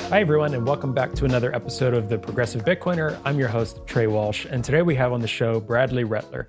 Hi, everyone, and welcome back to another episode of The Progressive Bitcoiner. I'm your host, Trey Walsh, and today we have on the show Bradley Rettler.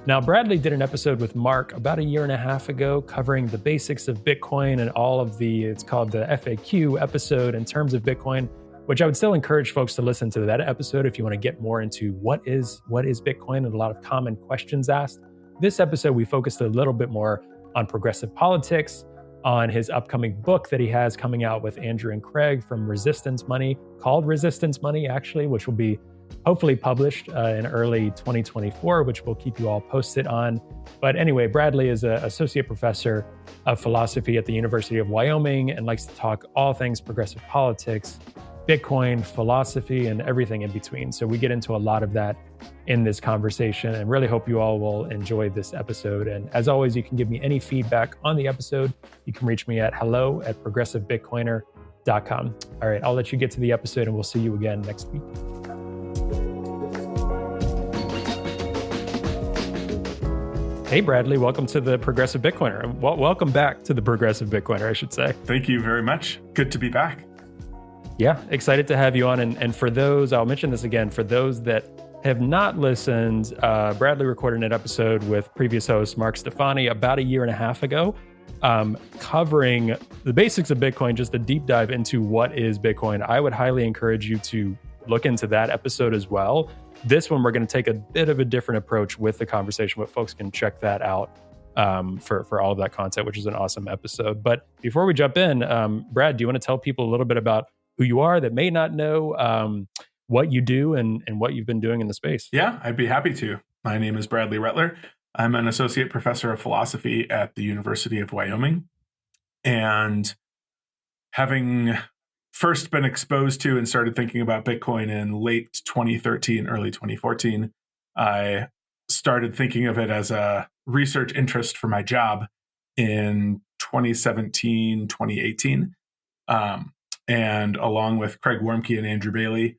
Now, Bradley did an episode with Mark about a year and a half ago covering the basics of Bitcoin and all of it's called the FAQ episode in terms of Bitcoin, which I would still encourage folks to listen to that episode if you want to get more into what is Bitcoin and a lot of common questions asked. This episode, we focused a little bit more on progressive politics, on his upcoming book that he has coming out with Andrew and Craig from Resistance Money, called Resistance Money, actually, which will be hopefully published in early 2024, which we'll keep you all posted on. But anyway, Bradley is an associate professor of philosophy at the University of Wyoming and likes to talk all things progressive politics, Bitcoin, philosophy, and everything in between. So we get into a lot of that in this conversation and really hope you all will enjoy this episode. And as always, you can give me any feedback on the episode. You can reach me at hello@progressivebitcoiner.com. All right, I'll let you get to the episode and we'll see you again next week. Hey, Bradley, welcome to the Progressive Bitcoiner. Welcome back to the Progressive Bitcoiner, I should say. Thank you very much. Good to be back. Yeah, excited to have you on. And for those, I'll mention this again, for those that have not listened, Bradley recorded an episode with previous host Mark Stefani about a year and a half ago, covering the basics of Bitcoin, just a deep dive into what is Bitcoin. I would highly encourage you to look into that episode as well. This one, we're going to take a bit of a different approach with the conversation, but folks can check that out for all of that content, which is an awesome episode. But before we jump in, Brad, do you want to tell people a little bit about who you are that may not know what you do and what you've been doing in the space? Yeah, I'd be happy to. My name is Bradley Rettler. I'm an associate professor of philosophy at the University of Wyoming. And having first been exposed to and started thinking about Bitcoin in late 2013, early 2014, I started thinking of it as a research interest for my job in 2017, 2018. And along with Craig Warmke and Andrew Bailey,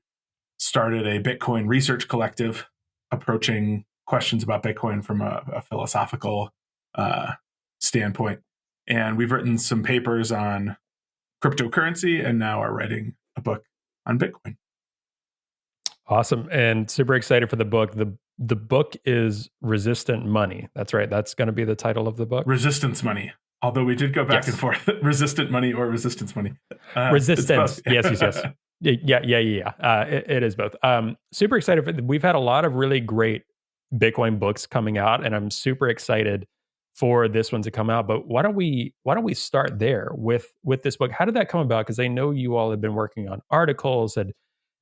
started a Bitcoin research collective approaching questions about Bitcoin from a philosophical standpoint. And we've written some papers on cryptocurrency and now are writing a book on Bitcoin. Awesome. And super excited for the book. The book is Resistant Money. That's right. That's going to be the title of the book. Resistance Money. Although we did go back and forth, resistant money or resistance money. Resistance. Yes. Yeah. It is both. Super excited. We've had a lot of really great Bitcoin books coming out, and I'm super excited for this one to come out. But why don't we start there with this book? How did that come about? Because I know you all have been working on articles, had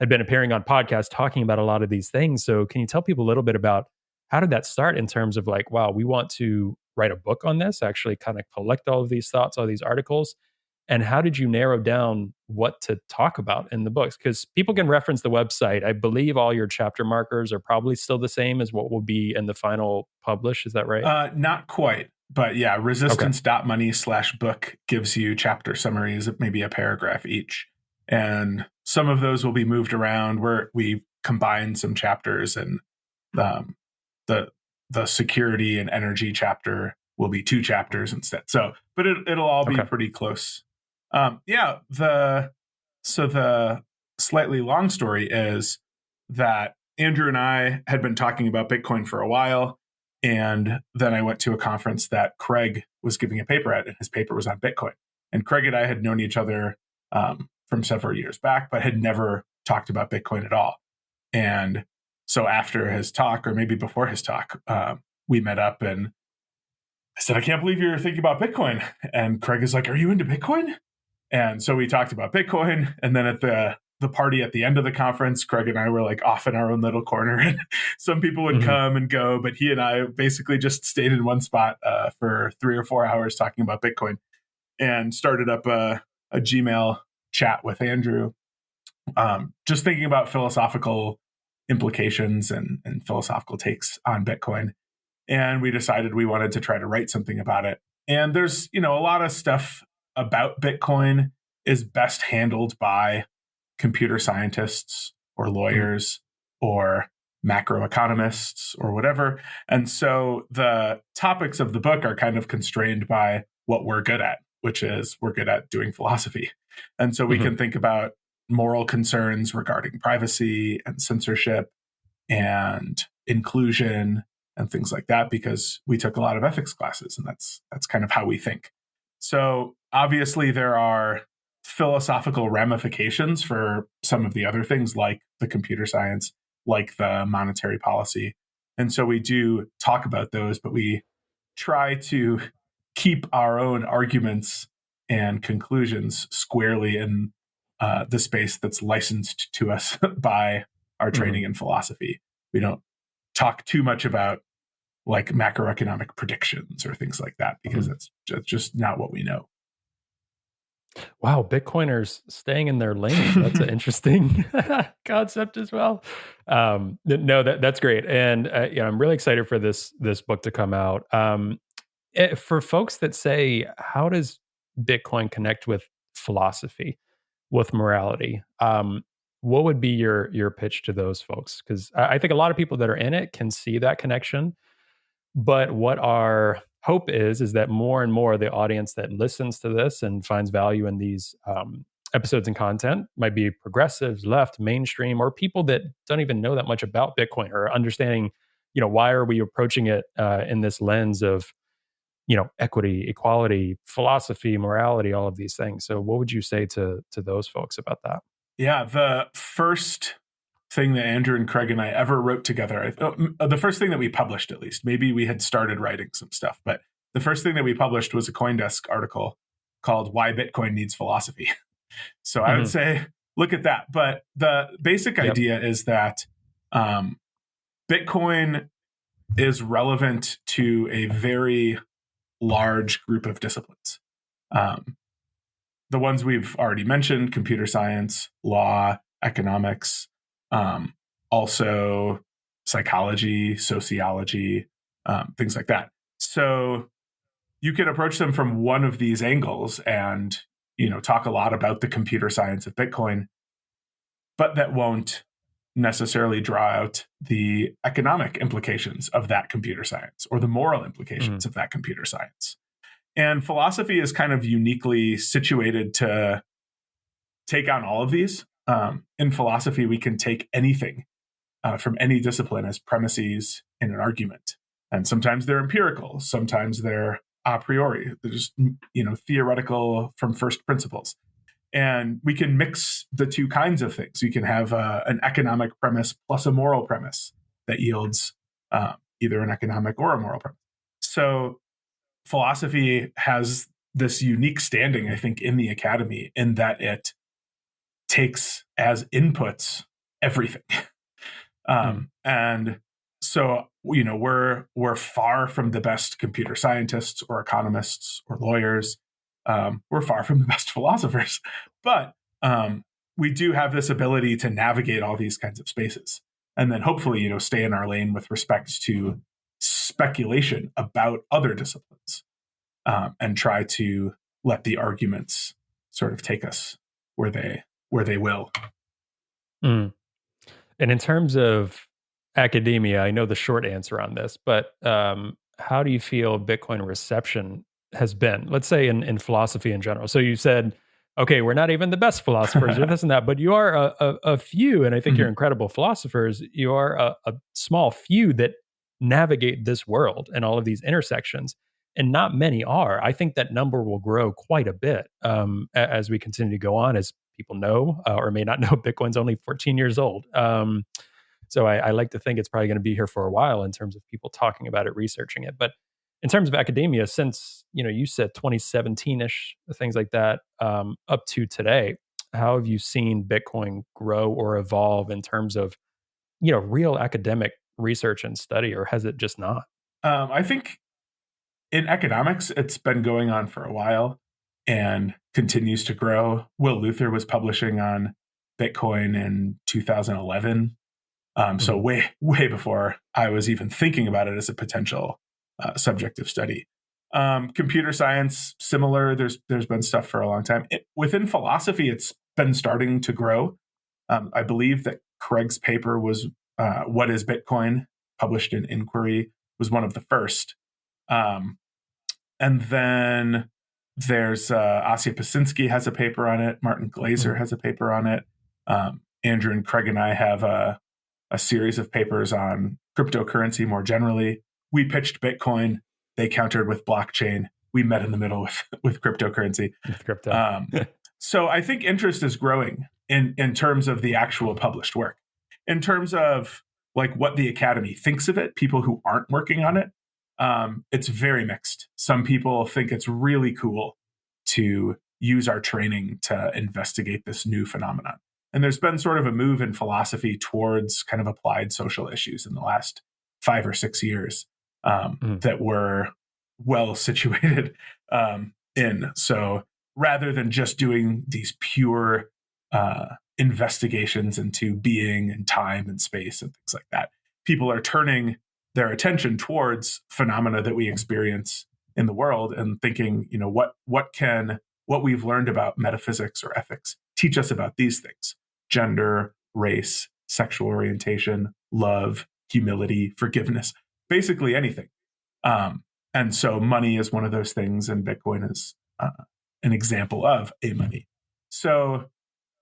been appearing on podcasts talking about a lot of these things. So can you tell people a little bit about how did that start in terms of like, wow, we want to write a book on this, actually kind of collect all of these thoughts, all these articles? And how did you narrow down what to talk about in the books? Because people can reference the website. I believe all your chapter markers are probably still the same as what will be in the final publish. Is that right? Not quite. But yeah, resistance.money/book gives you chapter summaries of maybe a paragraph each. And some of those will be moved around where we combine some chapters, and the security and energy chapter will be 2 chapters instead. So, but it'll all be pretty close. The slightly long story is that Andrew and I had been talking about Bitcoin for a while. And then I went to a conference that Craig was giving a paper at, and his paper was on Bitcoin. And Craig and I had known each other from several years back, but had never talked about Bitcoin at all. And so after his talk, or maybe before his talk, we met up and I said, I can't believe you're thinking about Bitcoin. And Craig is like, are you into Bitcoin? And so we talked about Bitcoin. And then at the party at the end of the conference, Craig and I were like off in our own little corner, and some people would come and go, but he and I basically just stayed in one spot for 3 or 4 hours talking about Bitcoin, and started up a Gmail chat with Andrew, just thinking about philosophical implications and philosophical takes on Bitcoin. And we decided we wanted to try to write something about it. And there's, a lot of stuff about Bitcoin is best handled by computer scientists or lawyers or macroeconomists or whatever. And so the topics of the book are kind of constrained by what we're good at, which is we're good at doing philosophy. And so we can think about moral concerns regarding privacy and censorship and inclusion and things like that, because we took a lot of ethics classes, and that's kind of how we think. So obviously there are philosophical ramifications for some of the other things, like the computer science, like the monetary policy. And so we do talk about those, but we try to keep our own arguments and conclusions squarely in the space that's licensed to us by our training in philosophy. We don't talk too much about like macroeconomic predictions or things like that, because that's just not what we know. Wow, Bitcoiners staying in their lane. That's an interesting concept as well. No, that's great, and I'm really excited for this book to come out. For folks that say, how does Bitcoin connect with philosophy, with morality? What would be your pitch to those folks? Because I think a lot of people that are in it can see that connection. But what our hope is that more and more of the audience that listens to this and finds value in these episodes and content might be progressives, left, mainstream, or people that don't even know that much about Bitcoin or understanding, why are we approaching it in this lens of, equity, equality, philosophy, morality, all of these things. So what would you say to those folks about that? Yeah, the first thing that Andrew and Craig and I ever wrote together, the first thing that we published, at least, maybe we had started writing some stuff, but the first thing that we published was a CoinDesk article called Why Bitcoin Needs Philosophy. So I would say, look at that. But the basic idea is that Bitcoin is relevant to a very large group of disciplines. The ones we've already mentioned: computer science, law, economics, also psychology, sociology, things like that. So you can approach them from one of these angles and, talk a lot about the computer science of Bitcoin, but that won't necessarily draw out the economic implications of that computer science or the moral implications of that computer science. And philosophy is kind of uniquely situated to take on all of these. In philosophy, we can take anything from any discipline as premises in an argument. And sometimes they're empirical, sometimes they're a priori. They're just, theoretical from first principles. And we can mix the two kinds of things. You can have an economic premise plus a moral premise that yields either an economic or a moral premise. So philosophy has this unique standing, I think, in the academy, in that it takes as inputs everything. And so, we're far from the best computer scientists or economists or lawyers. We're far from the best philosophers, but we do have this ability to navigate all these kinds of spaces, and then hopefully, stay in our lane with respect to speculation about other disciplines, and try to let the arguments sort of take us where they will. And in terms of academia, I know the short answer on this, but how do you feel Bitcoin reception has been, let's say in philosophy in general? So you said, okay, we're not even the best philosophers or this and that, but you are a few, and I think you're incredible philosophers. You are a small few that navigate this world and all of these intersections, and not many are. I think that number will grow quite a bit as we continue to go on, as people know or may not know. Bitcoin's only 14 years old. So I like to think it's probably going to be here for a while in terms of people talking about it, researching it. But in terms of academia, since you said 2017-ish, things like that, up to today, how have you seen Bitcoin grow or evolve in terms of real academic research and study, or has it just not? I think in economics, it's been going on for a while and continues to grow. Will Luther was publishing on Bitcoin in 2011. So way before I was even thinking about it as a potential subject of study. Computer science, similar. There's been stuff for a long time. Within philosophy, it's been starting to grow. I believe that Craig's paper was "What is Bitcoin?" published in Inquiry, was one of the first. And then there's Asya Pasinski has a paper on it. Martin Glaser has a paper on it. Andrew and Craig and I have a series of papers on cryptocurrency more generally. We pitched Bitcoin. They countered with blockchain. We met in the middle with cryptocurrency. With crypto. So I think interest is growing in terms of the actual published work. In terms of like what the academy thinks of it, people who aren't working on it, it's very mixed. Some people think it's really cool to use our training to investigate this new phenomenon. And there's been sort of a move in philosophy towards kind of applied social issues in the last 5 or 6 years that we're well situated in. So rather than just doing these pure investigations into being and time and space and things like that, people are turning their attention towards phenomena that we experience in the world and thinking, what we've learned about metaphysics or ethics teach us about these things: gender, race, sexual orientation, love, humility, forgiveness, basically anything. And so money is one of those things, and Bitcoin is an example of a money. So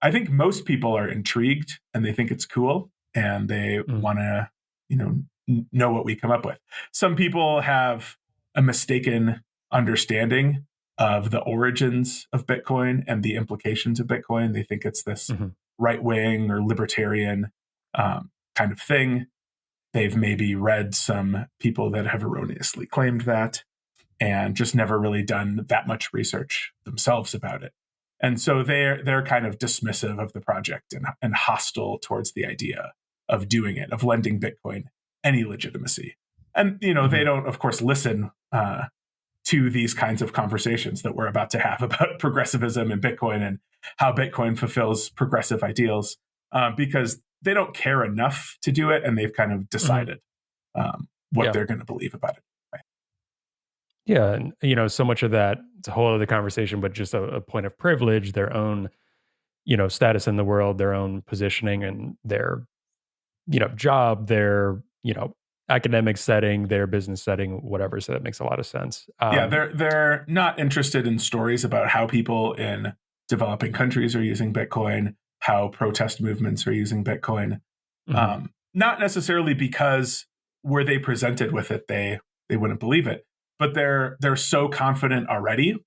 I think most people are intrigued and they think it's cool and they want to, know what we come up with. Some people have a mistaken understanding of the origins of Bitcoin and the implications of Bitcoin. They think it's this right-wing or libertarian kind of thing. They've maybe read some people that have erroneously claimed that and just never really done that much research themselves about it. And so they're kind of dismissive of the project and hostile towards the idea of doing it, of lending Bitcoin any legitimacy. And, they don't, of course, listen to these kinds of conversations that we're about to have about progressivism and Bitcoin and how Bitcoin fulfills progressive ideals because they don't care enough to do it. And they've kind of decided what they're going to believe about it. Yeah. And, so much of that, it's a whole other conversation, but just a point of privilege, their own, status in the world, their own positioning and their, job, their, academic setting, their business setting, whatever. So that makes a lot of sense. They're not interested in stories about how people in developing countries are using Bitcoin, how protest movements are using Bitcoin. Not necessarily because were they presented with it, they wouldn't believe it. But they're so confident already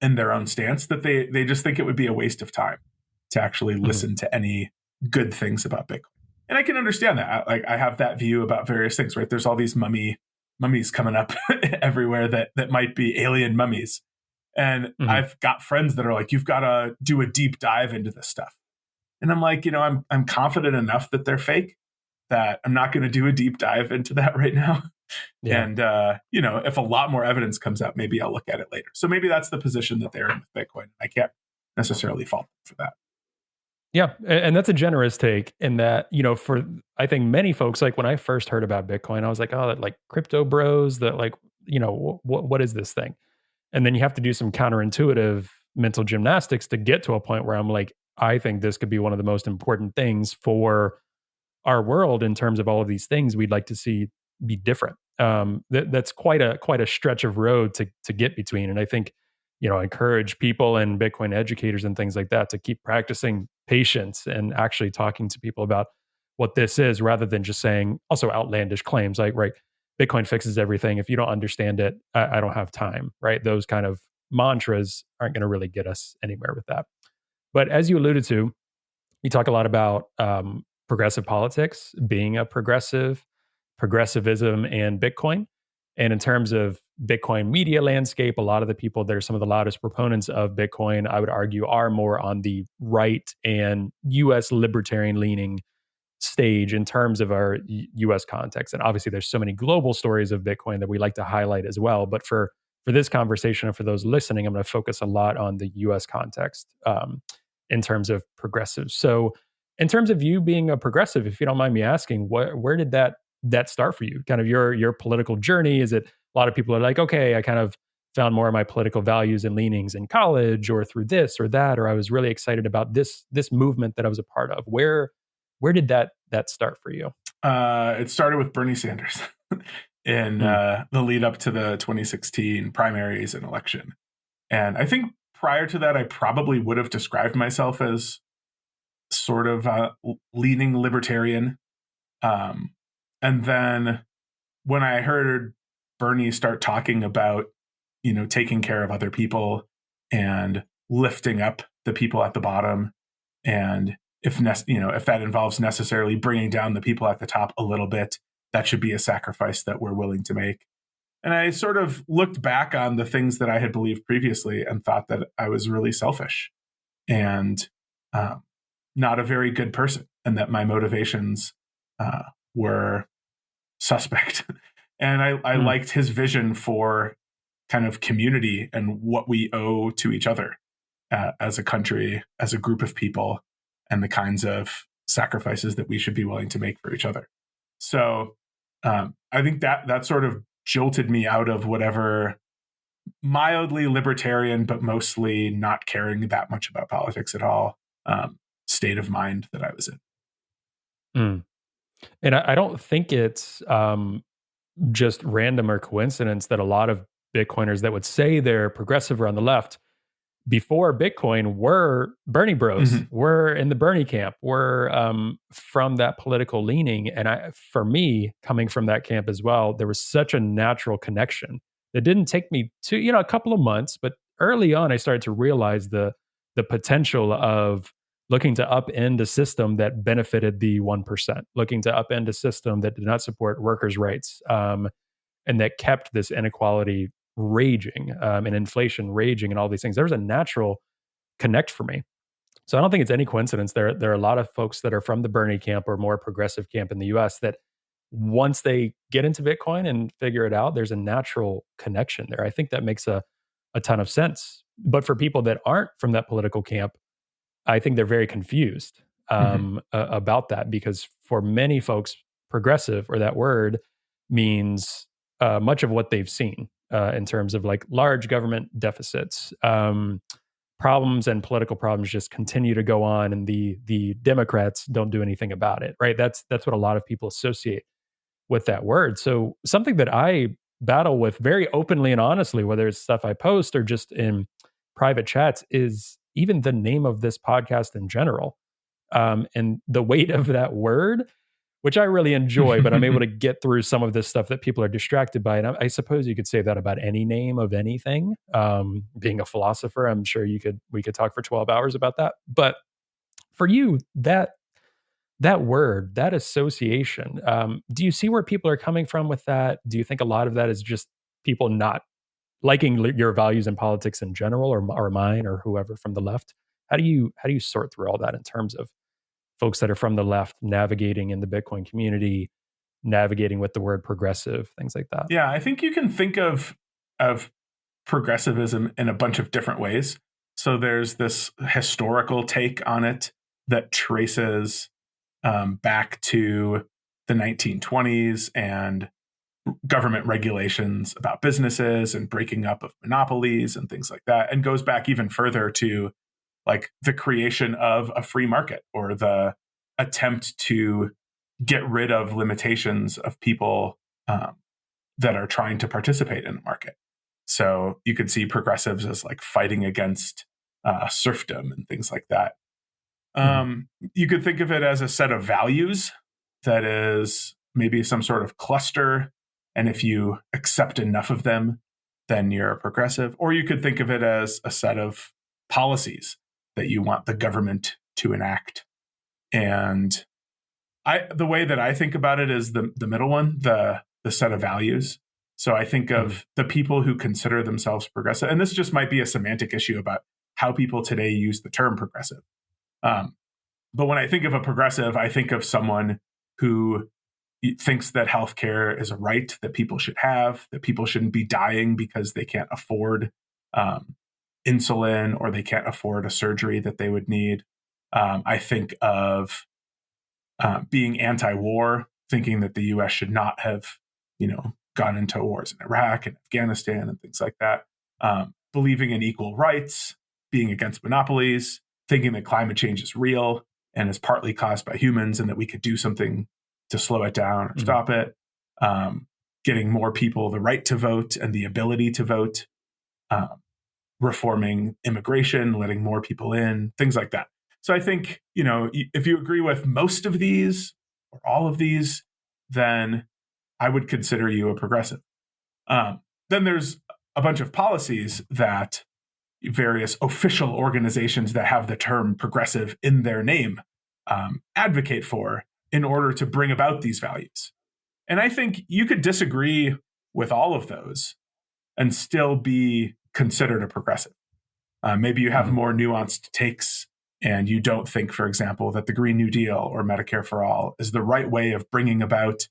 in their own stance that they just think it would be a waste of time to actually listen to any good things about Bitcoin. And I can understand that. I have that view about various things, right? There's all these mummies coming up everywhere that might be alien mummies. And I've got friends that are like, you've got to do a deep dive into this stuff. And I'm like, I'm confident enough that they're fake that I'm not going to do a deep dive into that right now. Yeah. And, if a lot more evidence comes out, maybe I'll look at it later. So maybe that's the position that they're in with Bitcoin. I can't necessarily fault them for that. Yeah. And that's a generous take in that, for, I think many folks, like when I first heard about Bitcoin, I was like, oh, that like crypto bros that like, what is this thing? And then you have to do some counterintuitive mental gymnastics to get to a point where I'm like, I think this could be one of the most important things for our world in terms of all of these things we'd like to see be different. That's quite a stretch of road to get between. And I think, I encourage people and Bitcoin educators and things like that to keep practicing patience and actually talking to people about what this is rather than just saying also outlandish claims like, right, Bitcoin fixes everything. If you don't understand it, I don't have time, right? Those kind of mantras aren't going to really get us anywhere with that. But as you alluded to, you talk a lot about progressive politics, being a progressivism, and Bitcoin. And in terms of Bitcoin media landscape, a lot of the people that are some of the loudest proponents of Bitcoin, I would argue, are more on the right and US libertarian leaning stage in terms of our US context. And obviously there's so many global stories of Bitcoin that we like to highlight as well. But for this conversation and for those listening, I'm going to focus a lot on the US context in terms of progressives. So in terms of you being a progressive, if you don't mind me asking, where did that start for you? Kind of your political journey? Is it a lot of people are like, okay, I kind of found more of my political values and leanings in college or through this or that, or I was really excited about this movement that I was a part of. Where did that start for you? It started with Bernie Sanders in the lead up to the 2016 primaries and election. And I think prior to that, I probably would have described myself as sort of leaning libertarian. And then when I heard Bernie start talking about, taking care of other people and lifting up the people at the bottom, and if that involves necessarily bringing down the people at the top a little bit, that should be a sacrifice that we're willing to make. And I sort of looked back on the things that I had believed previously and thought that I was really selfish and not a very good person, and that my motivations were suspect. And I liked his vision for kind of community and what we owe to each other as a country, as a group of people, and the kinds of sacrifices that we should be willing to make for each other. So I think that sort of jolted me out of whatever mildly libertarian, but mostly not caring that much about politics at all state of mind that I was in. And I don't think it's just random or coincidence that a lot of Bitcoiners that would say they're progressive or on the left before Bitcoin were Bernie bros, were in the Bernie camp, were from that political leaning. And for me, coming from that camp as well, there was such a natural connection. It didn't take me a couple of months, but early on, I started to realize the potential of looking to upend a system that benefited the 1%, looking to upend a system that did not support workers' rights, and that kept this inequality raging, and inflation raging, and all these things. There was a natural connect for me. So I don't think it's any coincidence. There are a lot of folks that are from the Bernie camp or more progressive camp in the US that once they get into Bitcoin and figure it out, there's a natural connection there. I think that makes a ton of sense. But for people that aren't from that political camp, I think they're very confused about that, because for many folks, progressive, or that word, means much of what they've seen in terms of like large government deficits, problems, and political problems just continue to go on, and the Democrats don't do anything about it. Right? That's what a lot of people associate with that word. So something that I battle with very openly and honestly, whether it's stuff I post or just in private chats, is even the name of this podcast in general, and the weight of that word, which I really enjoy, but I'm able to get through some of this stuff that people are distracted by. And I suppose you could say that about any name of anything. Being a philosopher, I'm sure we could talk for 12 hours about that. But for you, that word, that association, do you see where people are coming from with that? Do you think a lot of that is just people not liking your values in politics in general, or mine, or whoever from the left? How do you sort through all that in terms of folks that are from the left navigating in the Bitcoin community, navigating with the word progressive, things like that? Yeah, I think you can think of progressivism in a bunch of different ways. So there's this historical take on it that traces back to the 1920s and government regulations about businesses and breaking up of monopolies and things like that, and goes back even further to like the creation of a free market, or the attempt to get rid of limitations of people that are trying to participate in the market. So you could see progressives as like fighting against serfdom and things like that. You could think of it as a set of values that is maybe some sort of cluster, and if you accept enough of them, then you're a progressive. Or you could think of it as a set of policies that you want the government to enact. And the way that I think about it is the middle one, the set of values. So I think of the people who consider themselves progressive, and this just might be a semantic issue about how people today use the term progressive. But when I think of a progressive, I think of someone who thinks that healthcare is a right that people should have, that people shouldn't be dying because they can't afford insulin, or they can't afford a surgery that they would need. I think of being anti-war, thinking that the U.S. should not have, gone into wars in Iraq and Afghanistan and things like that. Believing in equal rights, being against monopolies, thinking that climate change is real and is partly caused by humans, and that we could do something to slow it down or stop it. Getting more people the right to vote and the ability to vote. Reforming immigration, letting more people in, things like that. So I think, if you agree with most of these or all of these, then I would consider you a progressive. Then there's a bunch of policies that various official organizations that have the term progressive in their name advocate for in order to bring about these values. And I think you could disagree with all of those and still be considered a progressive. Maybe you have more nuanced takes and you don't think, for example, that the Green New Deal or Medicare for All is the right way of bringing about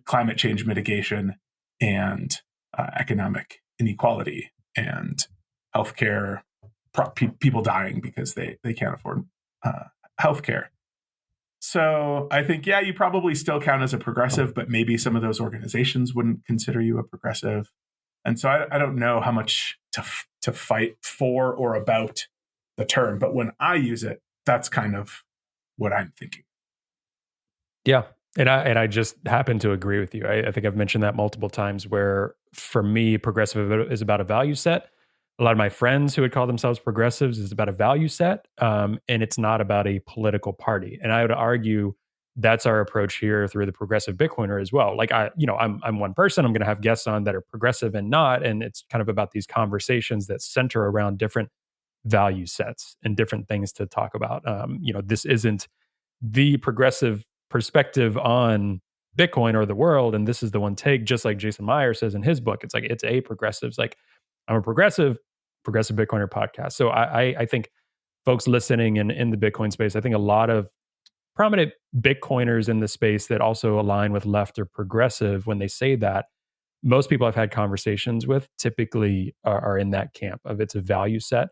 climate change mitigation and economic inequality and healthcare, people dying because they can't afford healthcare. So I think, yeah, you probably still count as a progressive, but maybe some of those organizations wouldn't consider you a progressive. And so I don't know how much to fight for or about the term, but when I use it, that's kind of what I'm thinking. Yeah. And I just happen to agree with you. I think I've mentioned that multiple times where for me, progressive is about a value set. A lot of my friends who would call themselves progressives is about a value set. And it's not about a political party. And I would argue that's our approach here through the Progressive Bitcoiner as well. Like I'm one person, I'm going to have guests on that are progressive and not. And it's kind of about these conversations that center around different value sets and different things to talk about. This isn't the progressive perspective on Bitcoin or the world, and this is the one take, just like Jason Meyer says in his book. It's like it's a progressives. Like I'm a progressive Bitcoiner podcast. So I think folks listening in the Bitcoin space, I think a lot of prominent Bitcoiners in the space that also align with left or progressive, when they say that, most people I've had conversations with typically are in that camp of it's a value set.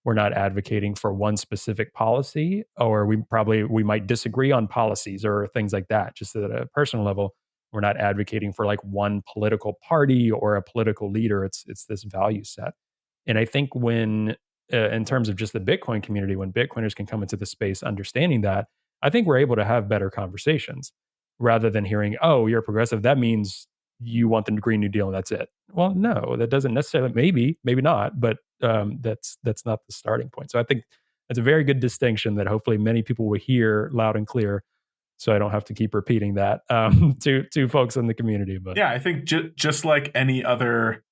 We're not advocating for one specific policy, or we might disagree on policies or things like that. Just at a personal level, we're not advocating for like one political party or a political leader. It's this value set. And I think when, in terms of just the Bitcoin community, when Bitcoiners can come into the space understanding that, I think we're able to have better conversations rather than hearing, oh, you're progressive, that means you want the Green New Deal and that's it. Well, no, that doesn't necessarily, maybe not, but that's not the starting point. So I think that's a very good distinction that hopefully many people will hear loud and clear. So I don't have to keep repeating that to folks in the community. But yeah, I think just like any other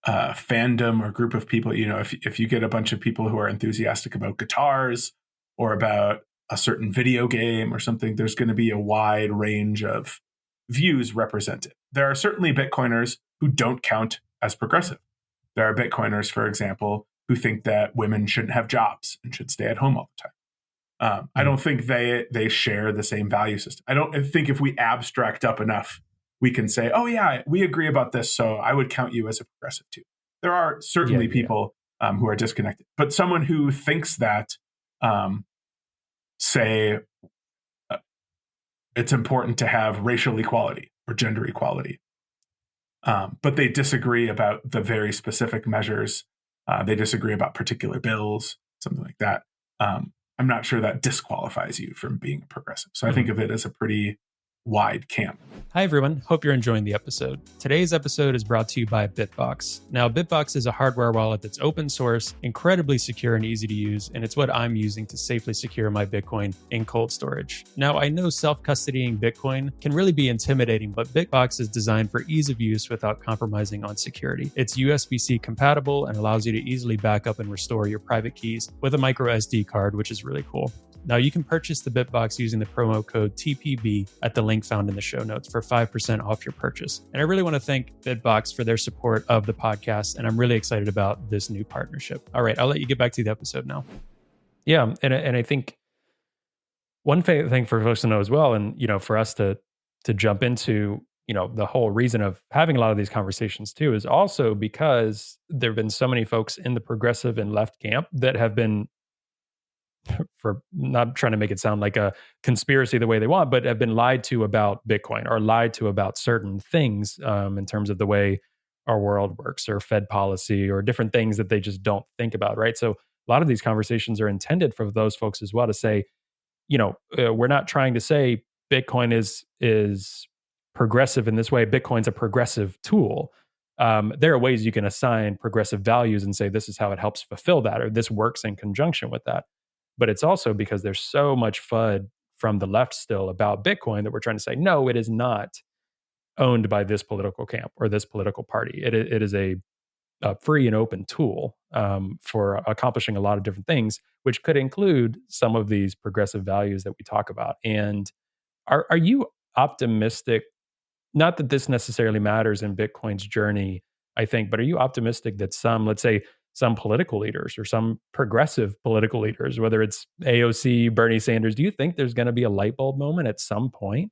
fandom or group of people, if you get a bunch of people who are enthusiastic about guitars or about a certain video game or something, there's going to be a wide range of views represented. There are certainly Bitcoiners who don't count as progressive. There are Bitcoiners, for example, who think that women shouldn't have jobs and should stay at home all the time. I don't think they share the same value system. I don't think if we abstract up enough, we can say, oh yeah, we agree about this, so I would count you as a progressive too. There are certainly people who are disconnected. But someone who thinks that, say, it's important to have racial equality or gender equality, but they disagree about the very specific measures. They disagree about particular bills, something like that. I'm not sure that disqualifies you from being a progressive. So I think of it as a pretty wide camp. Hi, everyone. Hope you're enjoying the episode. Today's episode is brought to you by Bitbox. Now, Bitbox is a hardware wallet that's open source, incredibly secure and easy to use, and it's what I'm using to safely secure my Bitcoin in cold storage. Now, I know self-custodying Bitcoin can really be intimidating, but Bitbox is designed for ease of use without compromising on security. It's USB-C compatible and allows you to easily back up and restore your private keys with a micro SD card, which is really cool. Now, you can purchase the Bitbox using the promo code TPB at the link found in the show notes for 5% off your purchase. And I really want to thank Bitbox for their support of the podcast, and I'm really excited about this new partnership. All right, I'll let you get back to the episode now. Yeah, and I think one thing for folks to know as well, and for us to jump into, the whole reason of having a lot of these conversations too, is also because there have been so many folks in the progressive and left camp that have been, for not trying to make it sound like a conspiracy the way they want, but have been lied to about Bitcoin or lied to about certain things in terms of the way our world works or Fed policy or different things that they just don't think about, right? So a lot of these conversations are intended for those folks as well to say, we're not trying to say Bitcoin is progressive in this way. Bitcoin's a progressive tool. There are ways you can assign progressive values and say this is how it helps fulfill that, or this works in conjunction with that. But it's also because there's so much FUD from the left still about Bitcoin that we're trying to say, no, it is not owned by this political camp or this political party. It is a free and open tool for accomplishing a lot of different things, which could include some of these progressive values that we talk about. And are you optimistic? Not that this necessarily matters in Bitcoin's journey, I think, but are you optimistic that some, let's say, some political leaders or some progressive political leaders, whether it's AOC, Bernie Sanders, do you think there's going to be a light bulb moment at some point?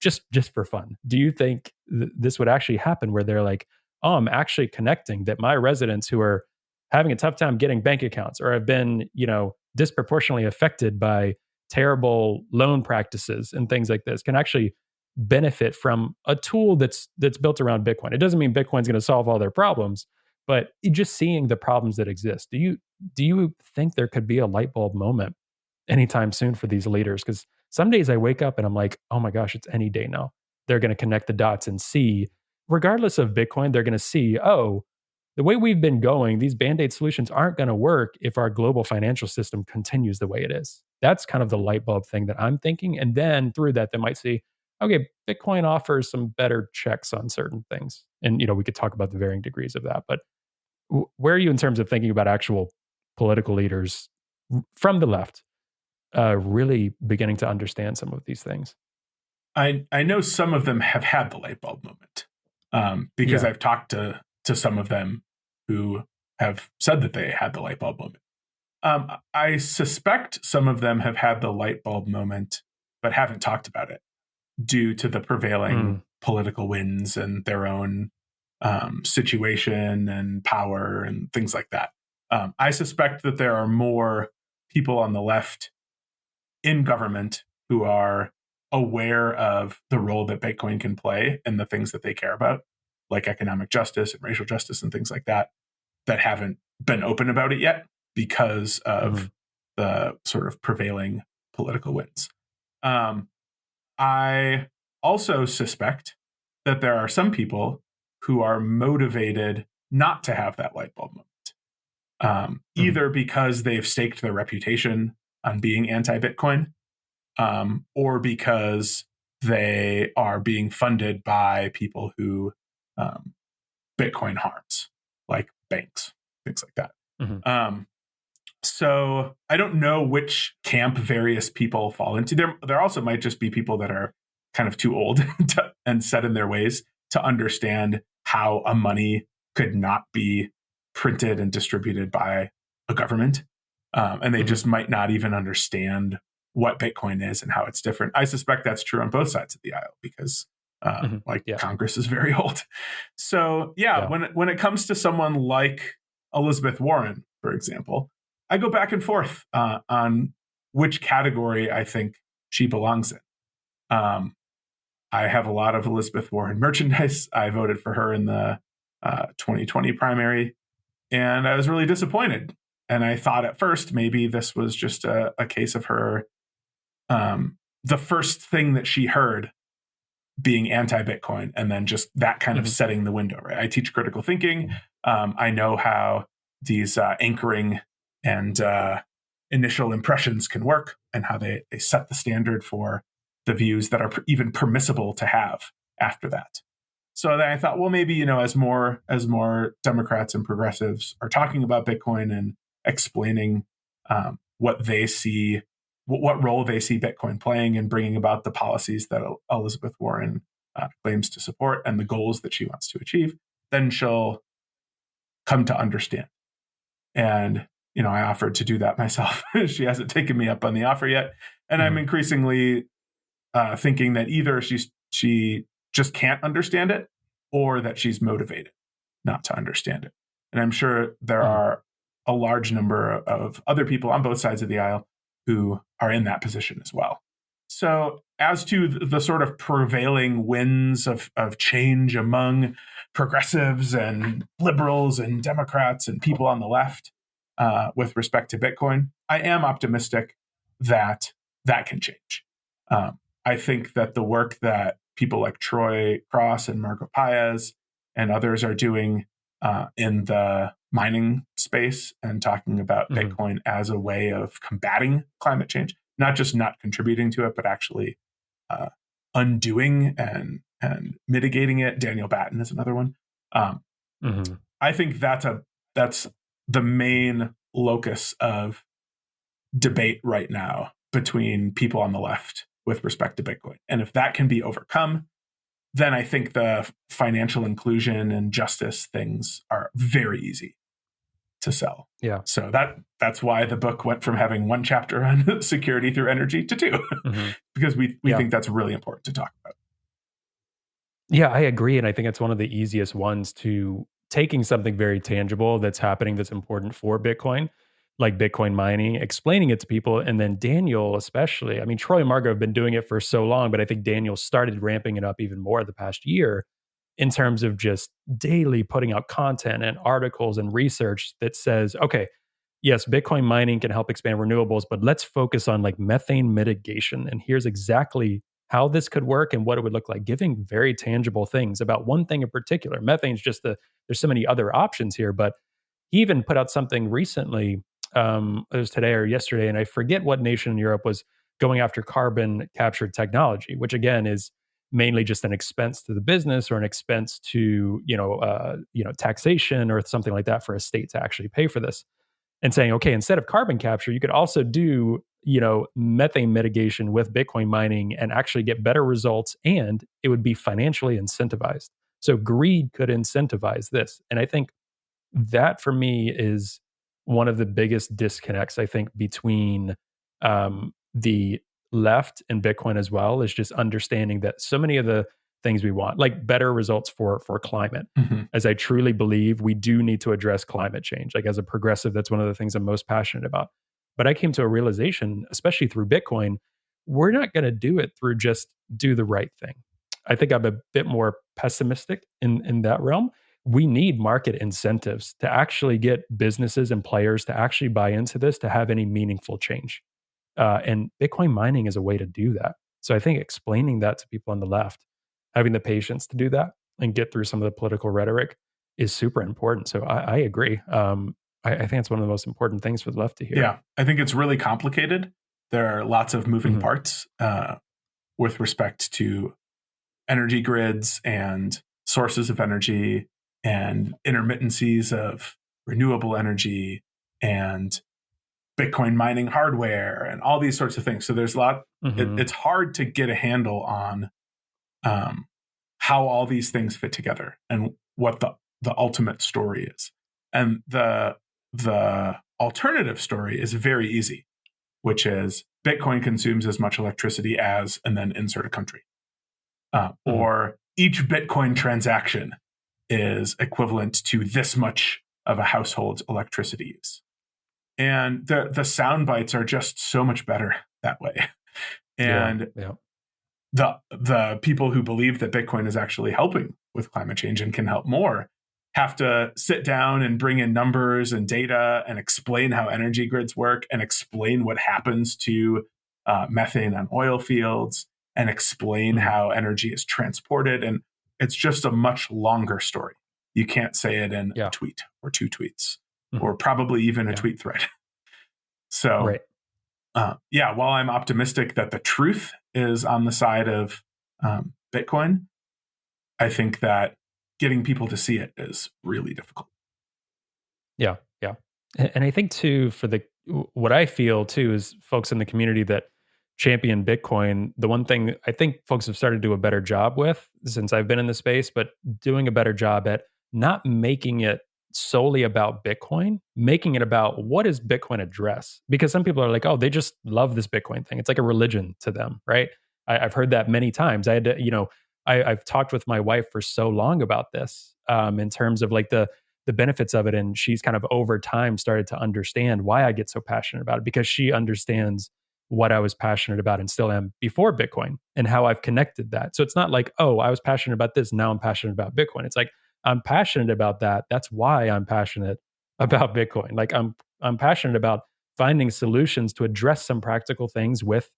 Just for fun, do you think this would actually happen where they're like, oh, I'm actually connecting that my residents who are having a tough time getting bank accounts or have been, disproportionately affected by terrible loan practices and things like this can actually benefit from a tool that's built around Bitcoin. It doesn't mean Bitcoin's going to solve all their problems, but just seeing the problems that exist. Do you think there could be a light bulb moment anytime soon for these leaders? Because some days I wake up and I'm like, oh my gosh, it's any day now. They're going to connect the dots and see, regardless of Bitcoin, they're going to see, oh, the way we've been going, these band-aid solutions aren't going to work if our global financial system continues the way it is. That's kind of the light bulb thing that I'm thinking. And then through that, they might see, okay, Bitcoin offers some better checks on certain things. And, we could talk about the varying degrees of that. But where are you in terms of thinking about actual political leaders from the left really beginning to understand some of these things? I know some of them have had the light bulb moment because Yeah. I've talked to some of them who have said that they had the light bulb moment. I suspect some of them have had the light bulb moment, but haven't talked about it due to the prevailing political winds and their own situation and power and things like that. I suspect that there are more people on the left in government who are aware of the role that Bitcoin can play and the things that they care about, like economic justice and racial justice and things like that, that haven't been open about it yet because of the sort of prevailing political winds. I also suspect that there are some people who are motivated not to have that light bulb moment, either because they've staked their reputation on being anti-Bitcoin, or because they are being funded by people who Bitcoin harms, like banks, things like that. So I don't know which camp various people fall into. There also might just be people that are kind of too old and set in their ways to understand how a money could not be printed and distributed by a government. And they just might not even understand what Bitcoin is and how it's different. I suspect that's true on both sides of the aisle because Congress is very old. So when it comes to someone like Elizabeth Warren, for example, I go back and forth on which category I think she belongs in. I have a lot of Elizabeth Warren merchandise. I voted for her in the 2020 primary, and I was really disappointed. And I thought at first maybe this was just a case of her, the first thing that she heard being anti-Bitcoin, and then just that kind of setting the window, right? I teach critical thinking. I know how these anchoring and initial impressions can work and how they set the standard for the views that are even permissible to have after that. So then I thought, well, maybe, as more Democrats and progressives are talking about Bitcoin and explaining what they see, what role they see Bitcoin playing in bringing about the policies that Elizabeth Warren claims to support and the goals that she wants to achieve, then she'll come to understand. And, I offered to do that myself. She hasn't taken me up on the offer yet. And I'm increasingly thinking that either she just can't understand it or that she's motivated not to understand it. And I'm sure there are a large number of other people on both sides of the aisle who are in that position as well. So as to the sort of prevailing winds of change among progressives and liberals and Democrats and people on the left with respect to Bitcoin, I am optimistic that can change. I think that the work that people like Troy Cross and Marco Paez and others are doing in the mining space and talking about Bitcoin as a way of combating climate change, not just not contributing to it, but actually undoing and mitigating it. Daniel Batten is another one. I think that's the main locus of debate right now between people on the left with respect to Bitcoin. And if that can be overcome, then I think the financial inclusion and justice things are very easy to sell. Yeah. So that's why the book went from having one chapter on security through energy to two, because we think that's really important to talk about. Yeah, I agree. And I think it's one of the easiest ones to taking something very tangible that's happening that's important for Bitcoin, like Bitcoin mining, explaining it to people. And then Daniel, especially, I mean, Troy and Margo have been doing it for so long, but I think Daniel started ramping it up even more the past year in terms of just daily putting out content and articles and research that says, okay, yes, Bitcoin mining can help expand renewables, but let's focus on like methane mitigation. And here's exactly how this could work and what it would look like, giving very tangible things about one thing in particular. Methane's just there's so many other options here, but he even put out something recently, it was today or yesterday, and I forget what nation in Europe was going after carbon capture technology, which again is mainly just an expense to the business or an expense to taxation or something like that for a state to actually pay for this. And saying, okay, instead of carbon capture, you could also do, methane mitigation with Bitcoin mining and actually get better results, and it would be financially incentivized. So greed could incentivize this. And I think that for me is one of the biggest disconnects, I think, between the left and Bitcoin as well, is just understanding that so many of the things we want, like better results for climate, as I truly believe we do need to address climate change. Like as a progressive, that's one of the things I'm most passionate about. But I came to a realization, especially through Bitcoin, we're not going to do it through just do the right thing. I think I'm a bit more pessimistic in that realm. We need market incentives to actually get businesses and players to actually buy into this to have any meaningful change. And Bitcoin mining is a way to do that. So I think explaining that to people on the left, having the patience to do that and get through some of the political rhetoric is super important. So I agree. I think it's one of the most important things for the left to hear. Yeah, I think it's really complicated. There are lots of moving parts with respect to energy grids and sources of energy and intermittencies of renewable energy and Bitcoin mining hardware and all these sorts of things. So there's a lot. It's hard to get a handle on how all these things fit together and what the ultimate story is. And the alternative story is very easy, which is Bitcoin consumes as much electricity as, and then insert a country. Or each Bitcoin transaction is equivalent to this much of a household's electricity use. And the sound bites are just so much better that way. And the people who believe that Bitcoin is actually helping with climate change and can help more have to sit down and bring in numbers and data and explain how energy grids work and explain what happens to methane on oil fields and explain how energy is transported. And it's just a much longer story. You can't say it in a tweet or two tweets or probably even a tweet thread. So, while I'm optimistic that the truth is on the side of Bitcoin, I think that getting people to see it is really difficult. Yeah. And I think too, for what I feel too is folks in the community that champion Bitcoin, the one thing I think folks have started to do a better job with since I've been in the space, but doing a better job at not making it solely about Bitcoin, making it about what does Bitcoin address? Because some people are like, oh, they just love this Bitcoin thing. It's like a religion to them, right? I've heard that many times. I had to, I've talked with my wife for so long about this in terms of like the benefits of it. And she's kind of over time started to understand why I get so passionate about it, because she understands what I was passionate about and still am before Bitcoin and how I've connected that. So it's not like, oh, I was passionate about this, now I'm passionate about Bitcoin. It's like, I'm passionate about that. That's why I'm passionate about Bitcoin. Like I'm passionate about finding solutions to address some practical things with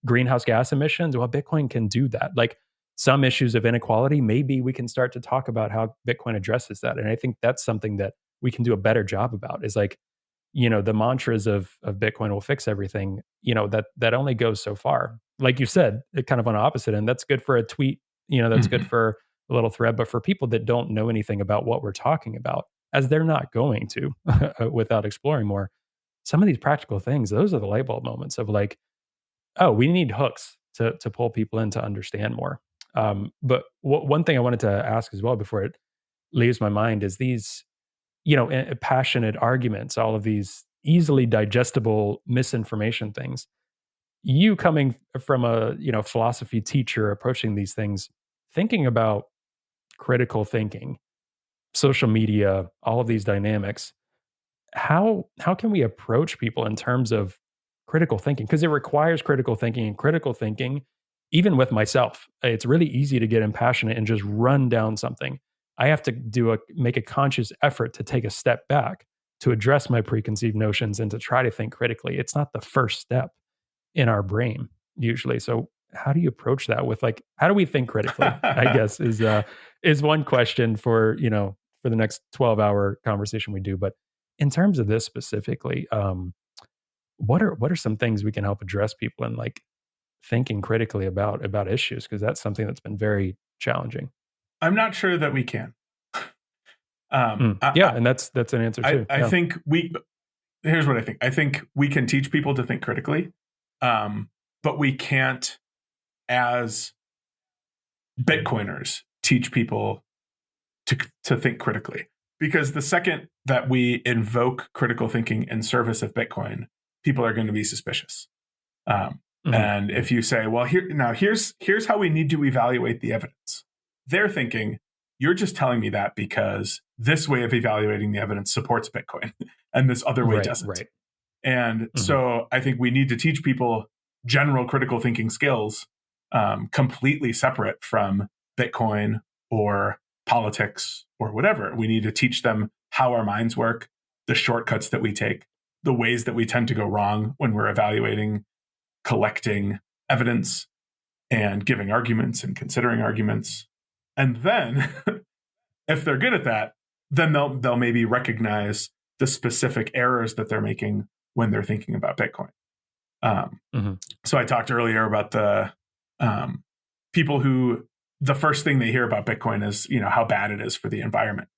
greenhouse gas emissions. Well, Bitcoin can do that. Like some issues of inequality, maybe we can start to talk about how Bitcoin addresses that. And I think that's something that we can do a better job about, is like, the mantras of Bitcoin will fix everything, that only goes so far. Like you said, it kind of on the opposite end, that's good for a tweet, that's good Mhm. for a little thread. But for people that don't know anything about what we're talking about, as they're not going to without exploring more, some of these practical things, those are the light bulb moments of like, oh, we need hooks to pull people in to understand more. But one thing I wanted to ask as well before it leaves my mind is these, passionate arguments, all of these easily digestible misinformation things. You coming from a philosophy teacher approaching these things, thinking about critical thinking, social media, all of these dynamics, how can we approach people in terms of critical thinking, because it requires critical thinking, and critical thinking, even with myself, it's really easy to get impassionate and just run down something. I have to make a conscious effort to take a step back, to address my preconceived notions and to try to think critically. It's not the first step in our brain usually. So how do you approach that with, like, how do we think critically, I guess, is one question for, for the next 12-hour conversation we do. But in terms of this specifically, what are some things we can help address people in, like, thinking critically about issues? Because that's something that's been very challenging. I'm not sure that we can. Um, Yeah, I, and that's an answer too. I Yeah. think here's what I think. I think we can teach people to think critically, but we can't, as Bitcoiners, teach people to think critically. Because the second that we invoke critical thinking in service of Bitcoin, people are going to be suspicious. Mhm. And if you say, well, here's how we need to evaluate the evidence, they're thinking, you're just telling me that because this way of evaluating the evidence supports Bitcoin and this other way Right, doesn't. right. And Mhm. so I think we need to teach people general critical thinking skills, completely separate from Bitcoin or politics or whatever. We need to teach them how our minds work, the shortcuts that we take, the ways that we tend to go wrong when we're evaluating, collecting evidence, and giving arguments and considering arguments. And then if they're good at that, then they'll maybe recognize the specific errors that they're making when they're thinking about Bitcoin. Um, Mhm. so I talked earlier about the people who the first thing they hear about Bitcoin is how bad it is for the environment.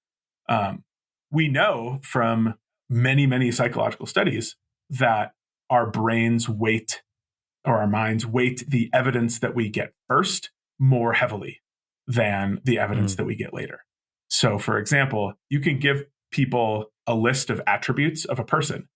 Um, we know from many psychological studies that our brains weight, or our minds weight, the evidence that we get first more heavily than the evidence Mhm. that we get later. So, for example, you can give people a list of attributes of a person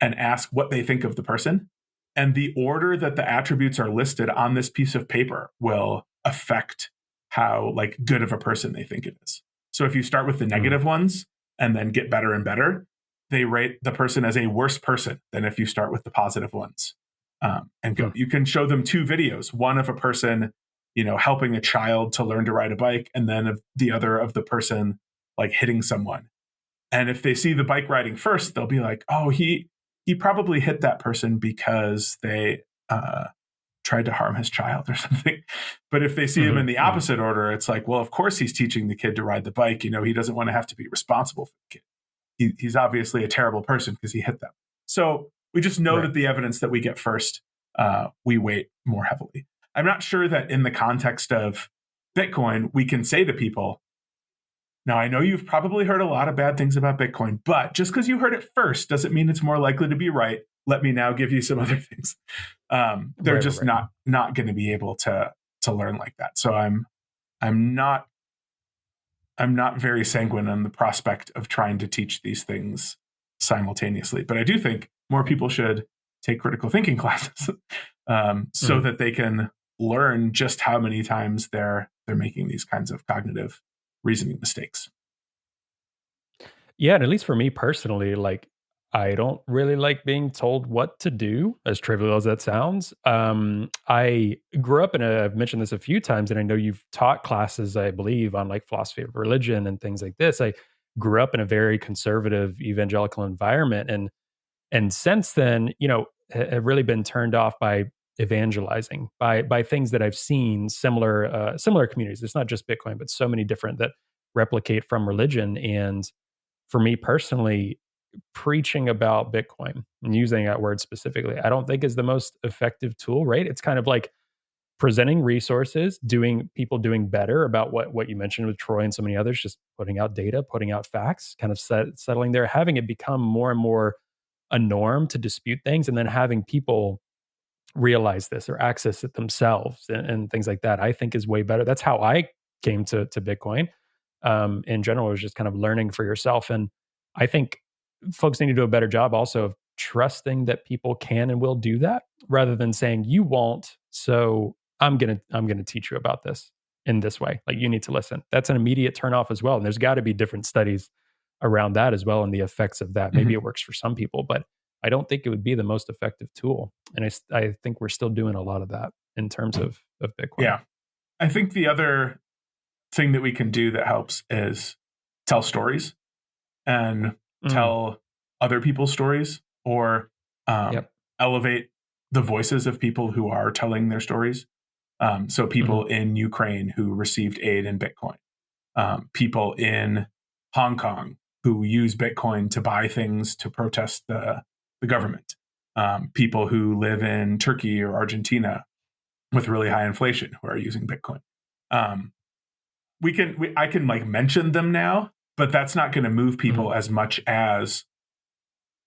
and ask what they think of the person. And the order that the attributes are listed on this piece of paper will affect how, like, good of a person they think it is. So if you start with the Mhm. negative ones and then get better and better, they rate the person as a worse person than if you start with the positive ones. And go. Mhm. You can show them two videos: one of a person, helping a child to learn to ride a bike, and then the other of the person like hitting someone. And if they see the bike riding first, they'll be like, "Oh, he probably hit that person because they tried to harm his child or something." But if they see him in Mhm. the Mhm. opposite order, it's like, well, of course he's teaching the kid to ride the bike. He doesn't want to have to be responsible for the kid. He's obviously a terrible person because he hit them. So we just know Right. that the evidence that we get first, we weight more heavily. I'm not sure that in the context of Bitcoin, we can say to people, now, I know you've probably heard a lot of bad things about Bitcoin, but just because you heard it first doesn't mean it's more likely to be right. Let me now give you some other things. They're Right, just right, not going to be able to learn like that. So I'm not I'm not very sanguine on the prospect of trying to teach these things simultaneously. But I do think more people should take critical thinking classes, so right. that they can learn just how many times they're making these kinds of cognitive reasoning mistakes. Yeah, and at least for me personally, like, I don't really like being told what to do, as trivial as that sounds. I grew up I've mentioned this a few times, and I know you've taught classes, I believe, on like philosophy of religion and things like this. I grew up in a very conservative evangelical environment, and since then, have really been turned off by evangelizing by things that I've seen similar communities. It's not just Bitcoin, but so many different that replicate from religion. And for me personally, preaching about Bitcoin and using that word specifically, I don't think is the most effective tool, right? It's kind of like presenting resources, people doing better about what you mentioned with Troy and so many others, just putting out data, putting out facts, kind of settling there, having it become more and more a norm to dispute things, and then having people realize this or access it themselves and things like that, I think is way better. That's how I came to Bitcoin. In general, it was just kind of learning for yourself. And I think folks need to do a better job also of trusting that people can and will do that rather than saying you won't. So I'm gonna teach you about this in this way. Like you need to listen. That's an immediate turnoff as well. And there's got to be different studies around that as well and the effects of that. Maybe it works for some people, but I don't think it would be the most effective tool. And I think we're still doing a lot of that in terms of Bitcoin. Yeah. I think the other thing that we can do that helps is tell stories and tell other people's stories, or elevate the voices of people who are telling their stories. So people in Ukraine who received aid in Bitcoin, people in Hong Kong who use Bitcoin to buy things to protest the government, people who live in Turkey or Argentina with really high inflation who are using Bitcoin. I can like mention them now, but that's not going to move people as much as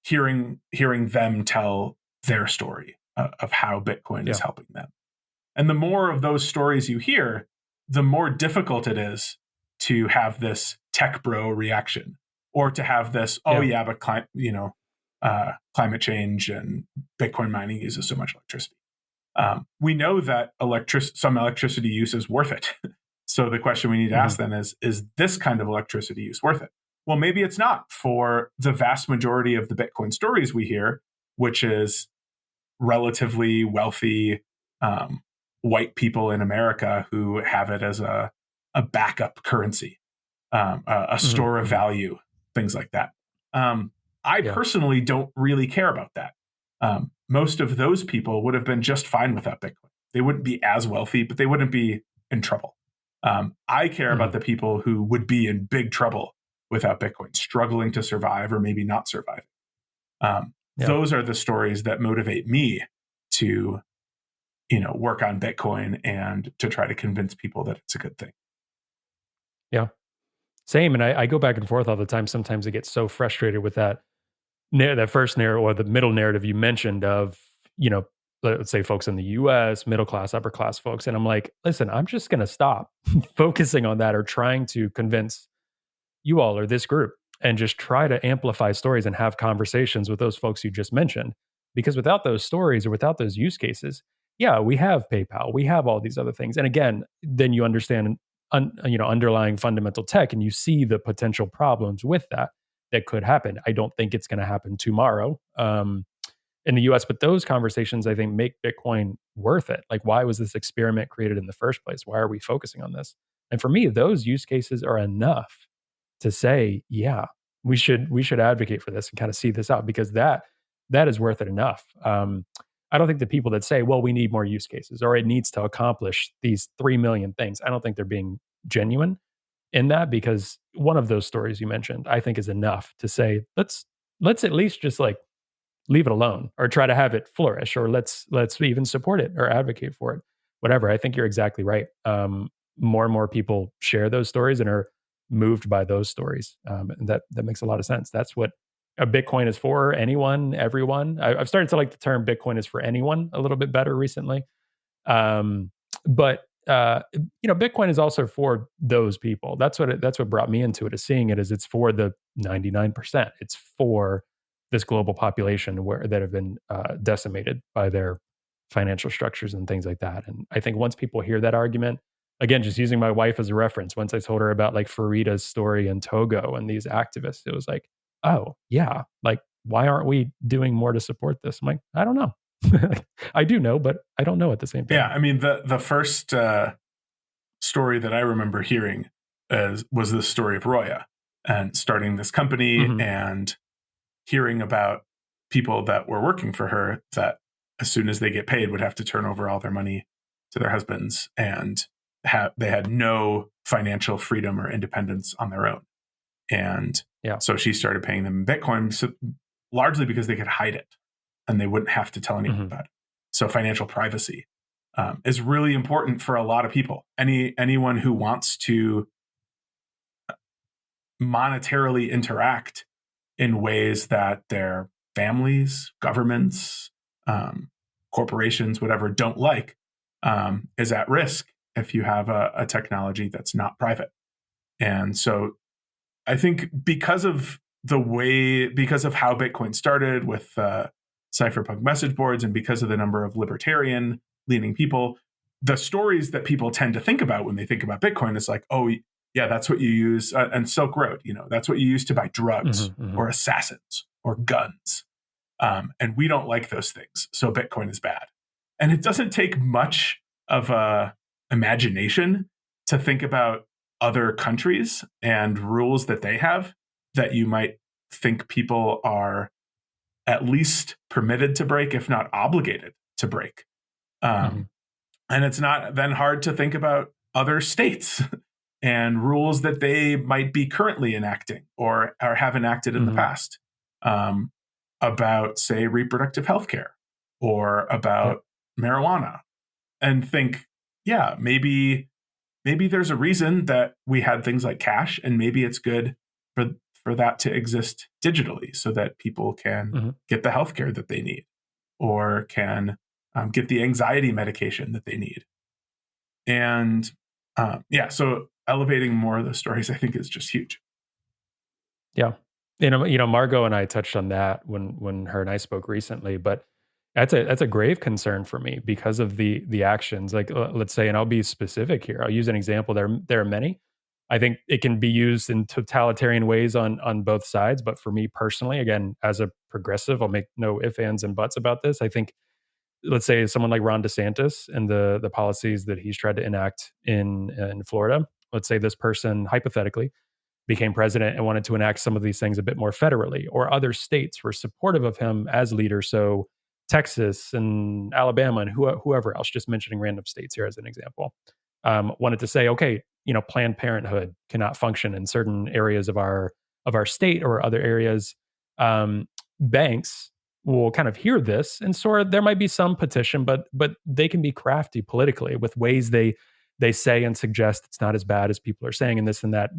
hearing them tell their story of how Bitcoin is helping them. And the more of those stories you hear, the more difficult it is to have this tech bro reaction, or to have this, but climate change and Bitcoin mining uses so much electricity. We know that some electricity use is worth it. So the question we need to ask then is this kind of electricity use worth it? Well, maybe it's not for the vast majority of the Bitcoin stories we hear, which is relatively wealthy white people in America who have it as a backup currency, a store of value, things like that. I personally don't really care about that. Most of those people would have been just fine without Bitcoin. They wouldn't be as wealthy, but they wouldn't be in trouble. I care about the people who would be in big trouble without Bitcoin, struggling to survive or maybe not surviving. Those are the stories that motivate me to, work on Bitcoin and to try to convince people that it's a good thing. Yeah, same. And I go back and forth all the time. Sometimes I get so frustrated with that first narrative or the middle narrative you mentioned of, let's say folks in the US, middle class, upper class folks. And I'm like, listen, I'm just going to stop focusing on that or trying to convince you all or this group and just try to amplify stories and have conversations with those folks you just mentioned. Because without those stories or without those use cases, we have PayPal, we have all these other things. And again, then you understand, underlying fundamental tech and you see the potential problems with that could happen. I don't think it's going to happen tomorrow in the US, but those conversations, I think, make Bitcoin worth it. Like, why was this experiment created in the first place? Why are we focusing on this? And for me, those use cases are enough to say, we should advocate for this and kind of see this out, because that is worth it enough. I don't think the people that say, well, we need more use cases or it needs to accomplish these 3 million things, I don't think they're being genuine in that, because one of those stories you mentioned, I think, is enough to say, let's at least just like leave it alone or try to have it flourish, or let's even support it or advocate for it, whatever. I think you're exactly right. More and more people share those stories and are moved by those stories. And that makes a lot of sense. That's what a Bitcoin is for. Anyone, everyone. I've started to like the term Bitcoin is for anyone a little bit better recently. But Bitcoin is also for those people. That's what brought me into it, is seeing it as it's for the 99%. It's for this global population that have been decimated by their financial structures and things like that. And I think once people hear that argument, again, just using my wife as a reference, once I told her about like Farida's story in Togo and these activists, it was like, oh yeah, like why aren't we doing more to support this? I'm like, I don't know. I do know, but I don't know at the same time. Yeah, I mean, the first story that I remember hearing was the story of Roya and starting this company and hearing about people that were working for her that as soon as they get paid, would have to turn over all their money to their husbands, and they had no financial freedom or independence on their own. And so she started paying them in Bitcoin, so largely because they could hide it and they wouldn't have to tell anyone about it. So financial privacy is really important for a lot of people. Anyone who wants to monetarily interact in ways that their families, governments, corporations, whatever, don't like, is at risk if you have a technology that's not private. And so I think because of how Bitcoin started with cypherpunk message boards, and because of the number of libertarian leaning people, the stories that people tend to think about when they think about Bitcoin is like, oh, yeah, that's what you use. And Silk Road, that's what you use to buy drugs or assassins or guns. And we don't like those things. So Bitcoin is bad. And it doesn't take much of a imagination to think about other countries and rules that they have that you might think people are at least permitted to break, if not obligated to break. And it's not then hard to think about other states and rules that they might be currently enacting or have enacted in the past about, say, reproductive health care or about marijuana, and think, yeah, maybe there's a reason that we had things like cash, and maybe it's good for that to exist digitally so that people can get the healthcare that they need, or can get the anxiety medication that they need. And so elevating more of those stories, I think, is just huge. Yeah. Margot and I touched on that when her and I spoke recently, but that's a grave concern for me because of the actions. Like, let's say, and I'll be specific here. I'll use an example. There are many. I think it can be used in totalitarian ways on both sides. But for me personally, again, as a progressive, I'll make no ifs, ands, and buts about this. I think, let's say, someone like Ron DeSantis and the policies that he's tried to enact in Florida. Let's say this person, hypothetically, became president and wanted to enact some of these things a bit more federally, or other states were supportive of him as leader. So Texas and Alabama and whoever else, just mentioning random states here as an example, wanted to say, okay, Planned Parenthood cannot function in certain areas of our state or other areas. Banks will kind of hear this, and sort of there might be some petition, but they can be crafty politically with ways they say and suggest it's not as bad as people are saying, and this and that.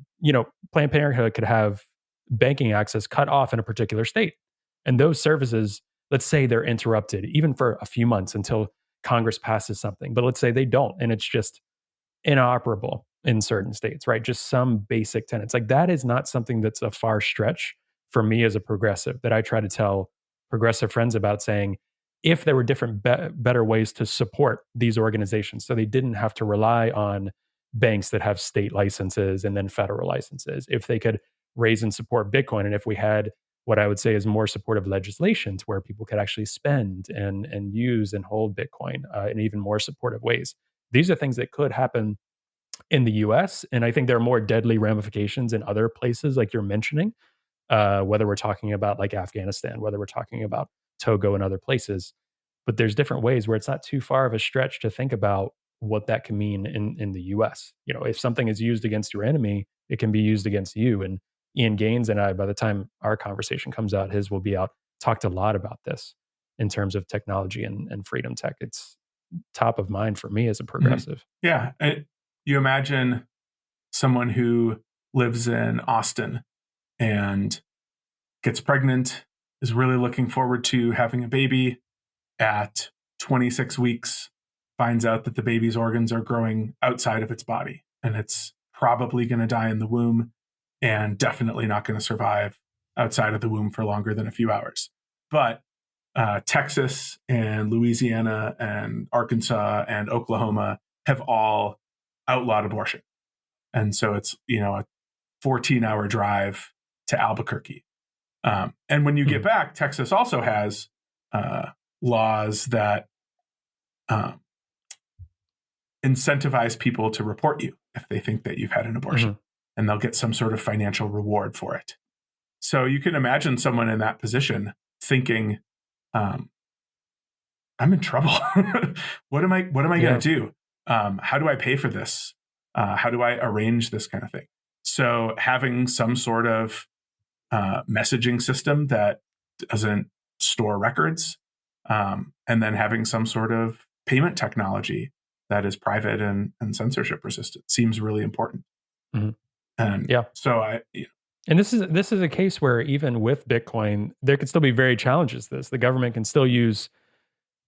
Planned Parenthood could have banking access cut off in a particular state, and those services, let's say they're interrupted even for a few months until Congress passes something, but let's say they don't, and it's just inoperable in certain states, right? Just some basic tenets. Like, that is not something that's a far stretch for me as a progressive that I try to tell progressive friends about, saying, if there were different, better ways to support these organizations so they didn't have to rely on banks that have state licenses and then federal licenses, if they could raise and support Bitcoin, and if we had what I would say is more supportive legislation to where people could actually spend and use and hold Bitcoin in even more supportive ways. These are things that could happen in the US. And I think there are more deadly ramifications in other places, like you're mentioning, whether we're talking about like Afghanistan, whether we're talking about Togo and other places. But there's different ways where it's not too far of a stretch to think about what that can mean in the US. If something is used against your enemy, it can be used against you. And Ian Gaines and I, by the time our conversation comes out, his will be out, talked a lot about this in terms of technology and freedom tech. It's top of mind for me as a progressive. Yeah. You imagine someone who lives in Austin and gets pregnant, is really looking forward to having a baby. At 26 weeks, finds out that the baby's organs are growing outside of its body, and it's probably going to die in the womb, and definitely not going to survive outside of the womb for longer than a few hours. But Texas and Louisiana and Arkansas and Oklahoma have all outlawed abortion. And so it's, a 14-hour drive to Albuquerque. And when you get back, Texas also has laws that incentivize people to report you if they think that you've had an abortion, and they'll get some sort of financial reward for it. So you can imagine someone in that position thinking, I'm in trouble. What am I going Yeah. to do? How do I pay for this? How do I arrange this kind of thing? So having some sort of messaging system that doesn't store records, and then having some sort of payment technology that is private and censorship resistant seems really important. Hmm. And Yeah. so And this is a case where even with Bitcoin, there could still be very challenges to this. The government can still use,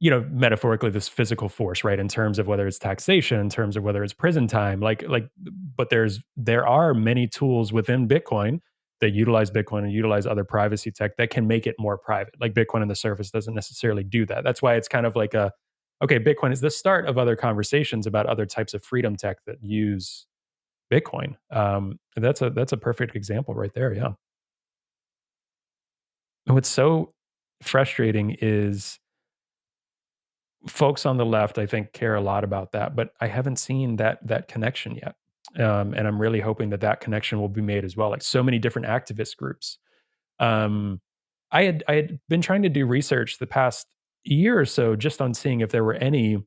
metaphorically, this physical force, right? In terms of whether it's taxation, in terms of whether it's prison time, but there are many tools within Bitcoin that utilize Bitcoin and utilize other privacy tech that can make it more private. Like Bitcoin on the surface doesn't necessarily do that. That's why it's kind of like okay, Bitcoin is the start of other conversations about other types of freedom tech that use Bitcoin. That's a perfect example right there. Yeah. And what's so frustrating is folks on the left, I think, care a lot about that, but I haven't seen that connection yet. And I'm really hoping that connection will be made as well. Like so many different activist groups. Um, I had been trying to do research the past year or so just on seeing if there were any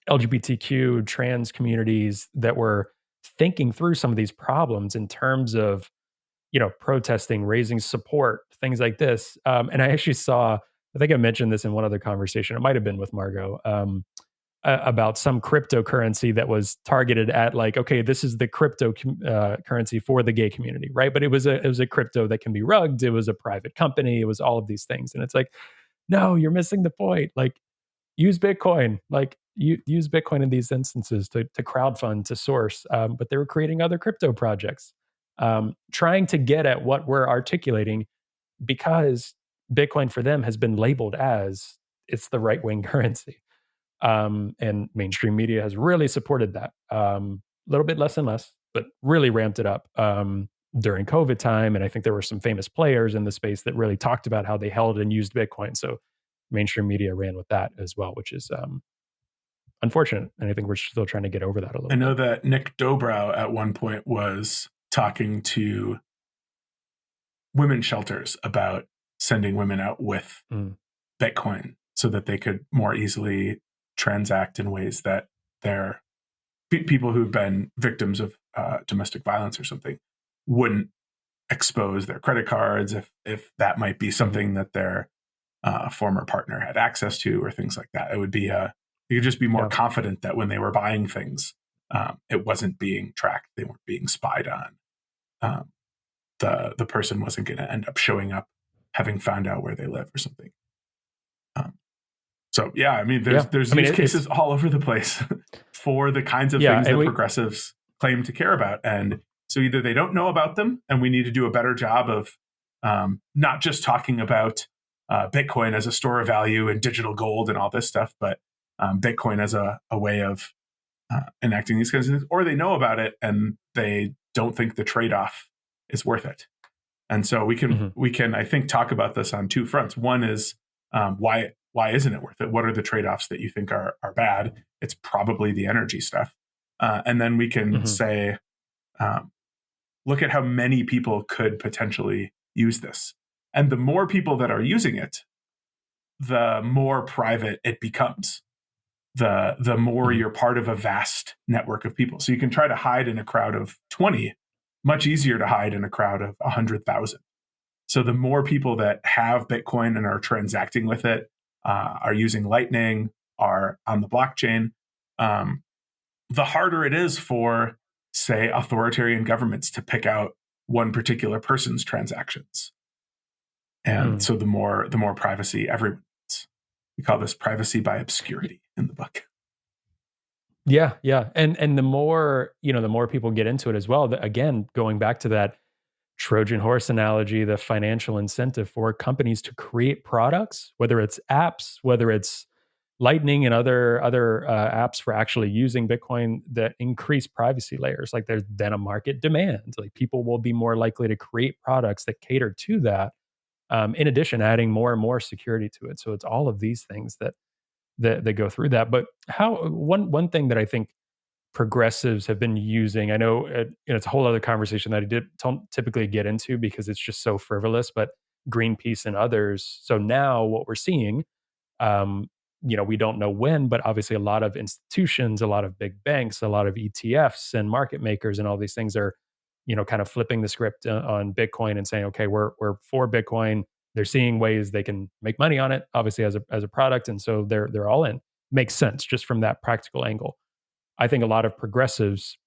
LGBTQ trans communities that were thinking through some of these problems in terms of protesting, raising support, things like this. And I actually saw, I think I mentioned this in one other conversation. It might have been with Margot, about some cryptocurrency that was targeted at like, okay, this is the currency for the gay community, right? But it was a crypto that can be rugged. It was a private company. It was all of these things, and it's like, no, you're missing the point. Like, use Bitcoin. Like, use Bitcoin in these instances to crowdfund, to source. But they were creating other crypto projects, trying to get at what we're articulating, because Bitcoin for them has been labeled as it's the right wing currency. And mainstream media has really supported that. A little bit less and less, but really ramped it up during COVID time. And I think there were some famous players in the space that really talked about how they held and used Bitcoin. So mainstream media ran with that as well, which is unfortunate. And I think we're still trying to get over that a I little know bit. that Nick Dobrow at one point was talking to women's shelters about sending women out with Mm. Bitcoin so that they could more easily transact in ways that their people who've been victims of domestic violence or something wouldn't expose their credit cards if that might be Mhm. something that their former partner had access to or things like that. It would be you could just be more Yeah. confident that when they were buying things, it wasn't being tracked, they weren't being spied on. Um, the person wasn't going to end up showing up having found out where they live or something. Um, so yeah, I mean, Yeah. there's I mean, use it's, cases all over the place for the kinds of yeah. things And that we, progressives claim to care about, and so either they don't know about them, and we need to do a better job of not just talking about Bitcoin as a store of value and digital gold and all this stuff, but Bitcoin as a way of enacting these kinds of things, or they know about it and they don't think the trade off is worth it. And so Mhm. we can I think talk about this on two fronts. One is why isn't it worth it? What are the trade offs that you think are bad? It's probably the energy stuff. And then we can Mhm. say, um, look at how many people could potentially use this. And the more people that are using it, the more private it becomes. The more Mhm. you're part of a vast network of people. So you can try to hide in a crowd of 20, much easier to hide in a crowd of 100,000. So the more people that have Bitcoin and are transacting with it, are using Lightning, are on the blockchain, um, the harder it is for, say, authoritarian governments to pick out one particular person's transactions. And Mm. so the more privacy everyone gets. We call this privacy by obscurity in the book. Yeah, yeah. And the more people get into it as well, again, going back to that Trojan horse analogy, the financial incentive for companies to create products, whether it's apps, whether it's Lightning and other apps for actually using Bitcoin that increase privacy layers. Like, there's then a market demand. Like, people will be more likely to create products that cater to that. In addition, adding more and more security to it. So it's all of these things that go through that. But how one thing that I think progressives have been using, I know it's a whole other conversation that I don't typically get into because it's just so frivolous, but Greenpeace and others. So now what we're seeing, um, we don't know when, but obviously a lot of institutions, a lot of big banks, a lot of ETFs and market makers and all these things are, kind of flipping the script on Bitcoin and saying, okay, we're for Bitcoin. They're seeing ways they can make money on it, obviously as a product, and so they're all in. Makes sense just from that practical angle. I think a lot of progressives,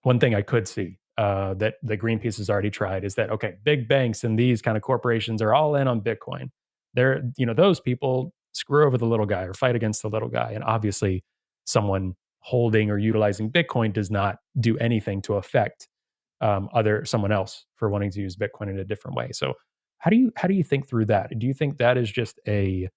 one thing I could see that the Greenpeace has already tried is that, okay, big banks and these kind of corporations are all in on Bitcoin. They're, those people screw over the little guy or fight against the little guy. And obviously someone holding or utilizing Bitcoin does not do anything to affect someone else for wanting to use Bitcoin in a different way. So how do you think through that? Do you think that is just a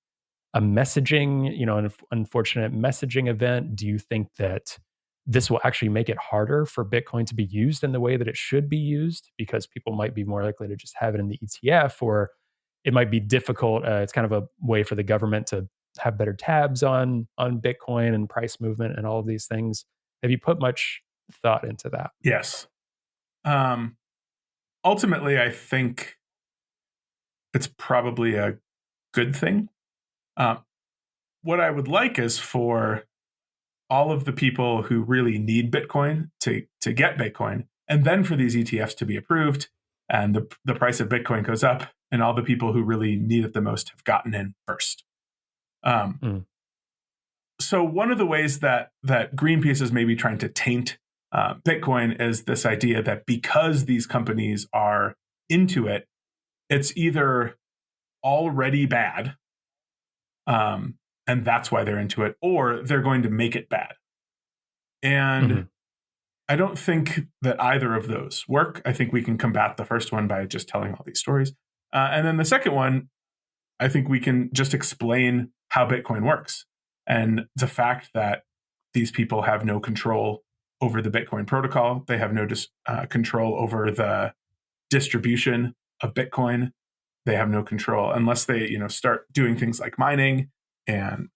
messaging, an unfortunate messaging event? Do you think that this will actually make it harder for Bitcoin to be used in the way that it should be used because people might be more likely to just have it in the ETF, or it might be difficult? It's kind of a way for the government to have better tabs on Bitcoin and price movement and all of these things. Have you put much thought into that? Yes. Ultimately, I think it's probably a good thing. What I would like is for all of the people who really need Bitcoin to get Bitcoin, and then for these ETFs to be approved, and the price of Bitcoin goes up, and all the people who really need it the most have gotten in first. So one of the ways that Greenpeace is maybe trying to taint Bitcoin is this idea that because these companies are into it, it's either already bad, and that's why they're into it, or they're going to make it bad. And I don't think that either of those work. I think we can combat the first one by just telling all these stories. And then the second one, I think we can just explain how Bitcoin works and the fact that these people have no control over the Bitcoin protocol. They have no control over the distribution of Bitcoin. They have no control unless they, start doing things like mining. And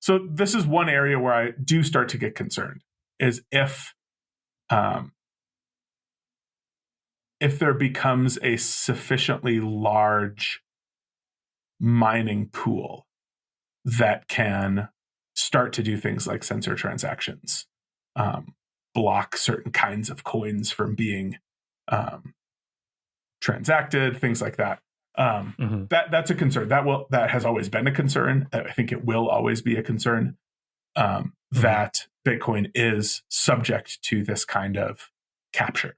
so this is one area where I do start to get concerned, is if there becomes a sufficiently large mining pool that can start to do things like censor transactions, block certain kinds of coins from being transacted, things like that. That's a concern. That has always been a concern. I think it will always be a concern, that Bitcoin is subject to this kind of capture.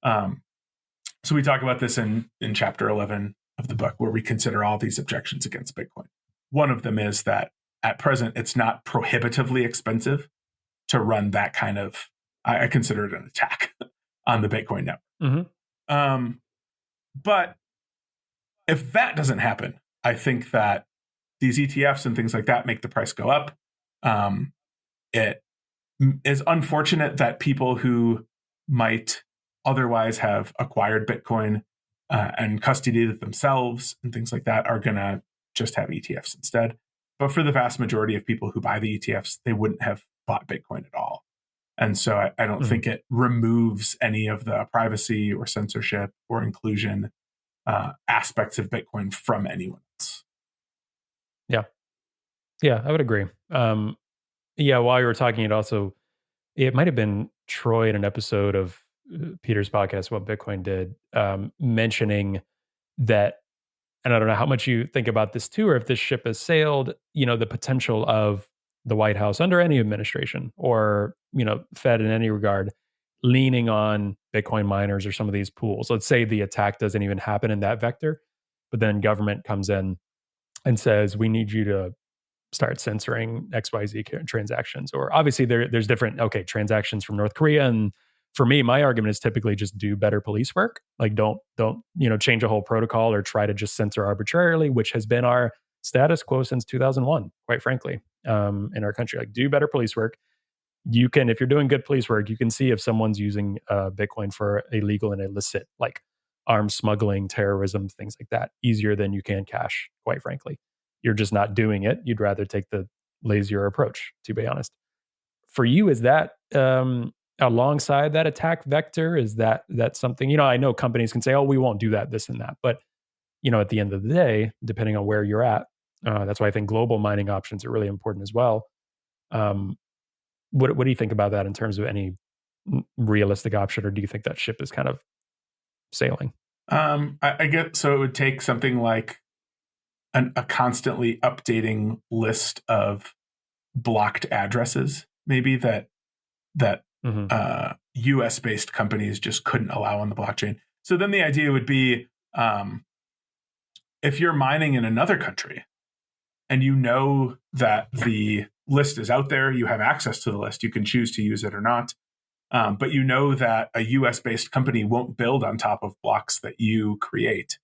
So we talk about this in chapter 11 of the book, where we consider all these objections against Bitcoin. One of them is that at present, it's not prohibitively expensive to run that kind of, I consider it an attack on the Bitcoin network. But if that doesn't happen, I think that these ETFs and things like that make the price go up. It is unfortunate that people who might otherwise have acquired Bitcoin and custodied it themselves and things like that are going to just have ETFs instead. But for the vast majority of people who buy the ETFs, they wouldn't have bought Bitcoin at all. And so I don't think it removes any of the privacy or censorship or inclusion aspects of Bitcoin from anyone else. Yeah, I would agree. While you were talking, it might have been Troy in an episode of Peter's podcast, What Bitcoin Did, mentioning that, and I don't know how much you think about this too, or if this ship has sailed, the potential of the White House under any administration or, Fed in any regard, leaning on Bitcoin miners or some of these pools. Let's say the attack doesn't even happen in that vector, but then government comes in and says, we need you to start censoring XYZ transactions. Or obviously there's different, transactions from North Korea. And for me, my argument is typically just do better police work. Like don't, change a whole protocol or try to just censor arbitrarily, which has been our status quo since 2001, quite frankly, in our country. Like do better police work. You can, if you're doing good police work, you can see if someone's using Bitcoin for illegal and illicit, like arms smuggling, terrorism, things like that, easier than you can cash, quite frankly. You're just not doing it. You'd rather take the lazier approach, to be honest. For you, is that alongside that attack vector? Is that something, I know companies can say, oh, we won't do that, this and that. But, at the end of the day, depending on where you're at, That's why I think global mining options are really important as well. Um, what do you think about that in terms of any realistic option, or do you think that ship is kind of sailing? I get, so it would take something like a constantly updating list of blocked addresses, maybe that Mm-hmm. US based companies just couldn't allow on the blockchain. So then the idea would be, if you're mining in another country and you know that the list is out there, you have access to the list, you can choose to use it or not. But you know that a US based company won't build on top of blocks that you create.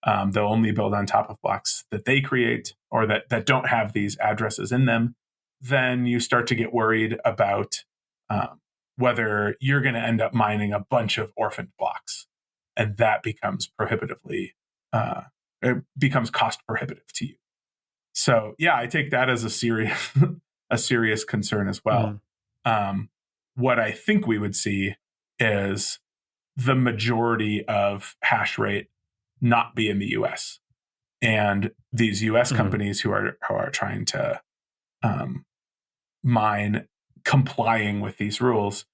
They'll only build on top of blocks that they create or that don't have these addresses in them. Then you start to get worried about whether you're going to end up mining a bunch of orphaned blocks. And that becomes it becomes cost prohibitive to you. So yeah, I take that as a serious, a serious concern as well. What I think we would see is the majority of hash rate not be in the US. And these US companies who are trying to mine complying with these rules,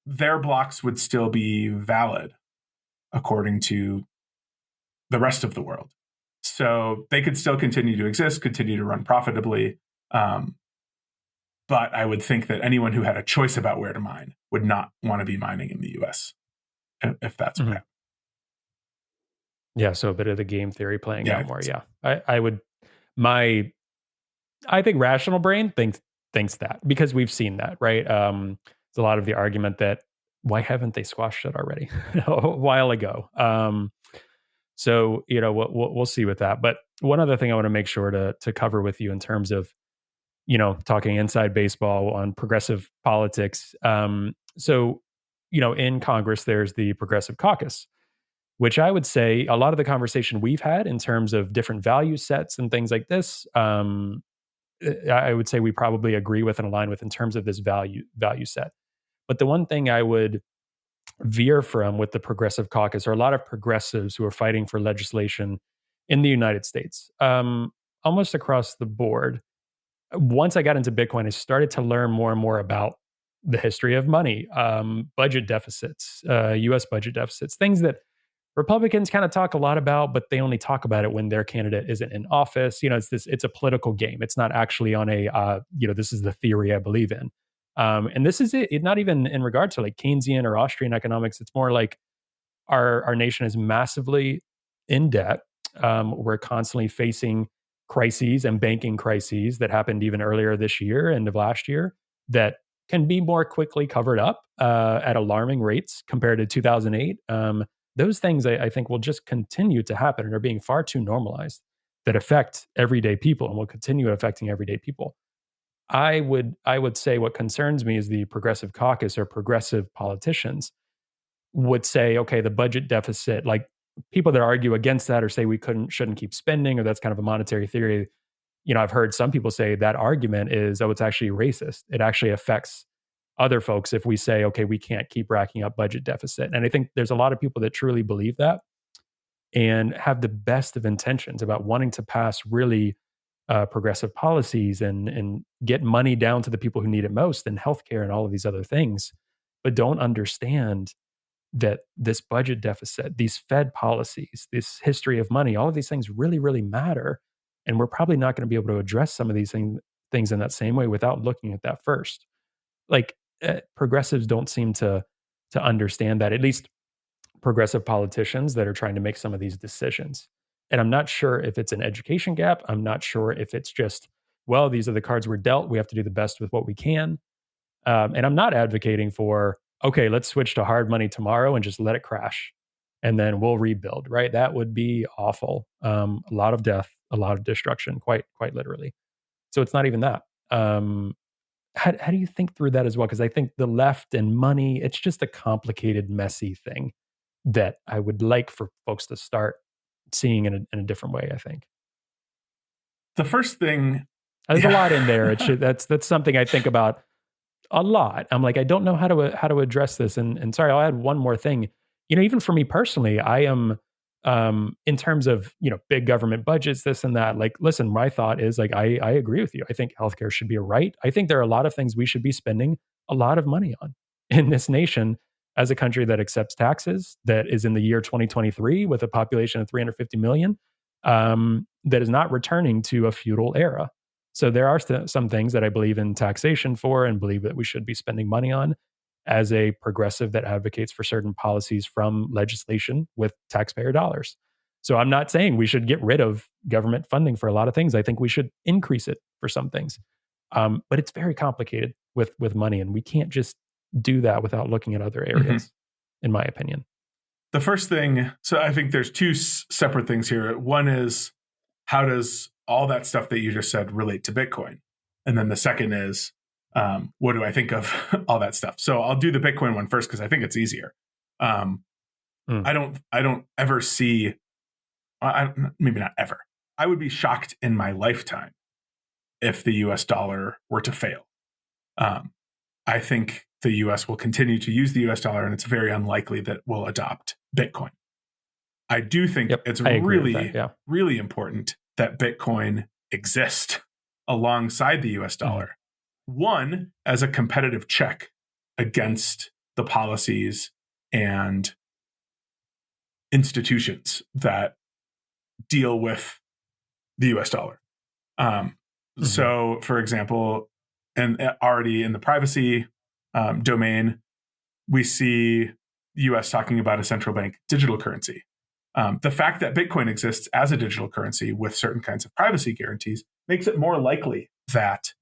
their blocks would still be valid according to the rest of the world. So they could still continue to exist, continue to run profitably. But I would think that anyone who had a choice about where to mine would not want to be mining in the US, if that's what happened. Yeah, so a bit of the game theory playing out more. So. Yeah, I think rational brain thinks that, because we've seen that, right? It's a lot of the argument that why haven't they squashed it already a while ago? So we'll see with that. But one other thing I want to make sure to cover with you in terms of talking inside baseball on progressive politics. So in Congress there's the Progressive Caucus, which I would say a lot of the conversation we've had in terms of different value sets and things like this, I would say we probably agree with and align with in terms of this value set. But the one thing I would veer from with the Progressive Caucus are a lot of progressives who are fighting for legislation in the United States, almost across the board. Once I got into Bitcoin, I started to learn more and more about the history of money, budget deficits, US budget deficits, things that Republicans kind of talk a lot about, but they only talk about it when their candidate isn't in office. It's a political game. It's not actually on this is the theory I believe in. And this is it, not even in regard to like Keynesian or Austrian economics. It's more like our nation is massively in debt. We're constantly facing crises and banking crises that happened even earlier this year, end of last year, that can be more quickly covered up at alarming rates compared to 2008. Those things I think will just continue to happen and are being far too normalized, that affect everyday people and will continue affecting everyday people. I would say what concerns me is the Progressive Caucus or progressive politicians would say, okay, the budget deficit, like people that argue against that or say we shouldn't keep spending, or that's kind of a monetary theory. I've heard some people say that argument is, oh, it's actually racist. It actually affects other folks if we say, okay, we can't keep racking up budget deficit. And I think there's a lot of people that truly believe that and have the best of intentions about wanting to pass really progressive policies and get money down to the people who need it most, and healthcare and all of these other things, but don't understand that this budget deficit, these Fed policies, this history of money, all of these things really, really matter. And we're probably not going to be able to address some of these things in that same way without looking at that first. Like progressives don't seem to understand that, at least progressive politicians that are trying to make some of these decisions. And I'm not sure if it's an education gap. I'm not sure if it's just, well, these are the cards we're dealt. We have to do the best with what we can. And I'm not advocating for, okay, let's switch to hard money tomorrow and just let it crash and then we'll rebuild, right? That would be awful. A lot of death, a lot of destruction, quite literally. So it's not even that. How do you think through that as well? Because I think the left and money, it's just a complicated, messy thing that I would like for folks to start seeing in a different way, I think. The first thing, there's a lot in there. That's something I think about a lot. I'm like, I don't know how to address this. And sorry, I'll add one more thing. Even for me personally, I am In terms of, big government budgets, this and that, like, listen, my thought is like, I agree with you. I think healthcare should be a right. I think there are a lot of things we should be spending a lot of money on in this nation as a country that accepts taxes, that is in the year 2023 with a population of 350 million, that is not returning to a feudal era. So there are some things that I believe in taxation for and believe that we should be spending money on as a progressive that advocates for certain policies from legislation with taxpayer dollars. So I'm not saying we should get rid of government funding for a lot of things. I think we should increase it for some things. But it's very complicated with money, and we can't just do that without looking at other areas, in my opinion. The first thing, so I think there's two separate things here. One is, how does all that stuff that you just said relate to Bitcoin? And then the second is, what do I think of all that stuff? So I'll do the Bitcoin one first because I think it's easier. I don't ever see, maybe not ever. I would be shocked in my lifetime if the US dollar were to fail. I think the US will continue to use the US dollar, and it's very unlikely that we'll adopt Bitcoin. I do think it's really important that Bitcoin exist alongside the US dollar. One, as a competitive check against the policies and institutions that deal with the US dollar. So, for example, and already in the privacy domain, we see the US talking about a central bank digital currency. The fact that Bitcoin exists as a digital currency with certain kinds of privacy guarantees makes it more likely that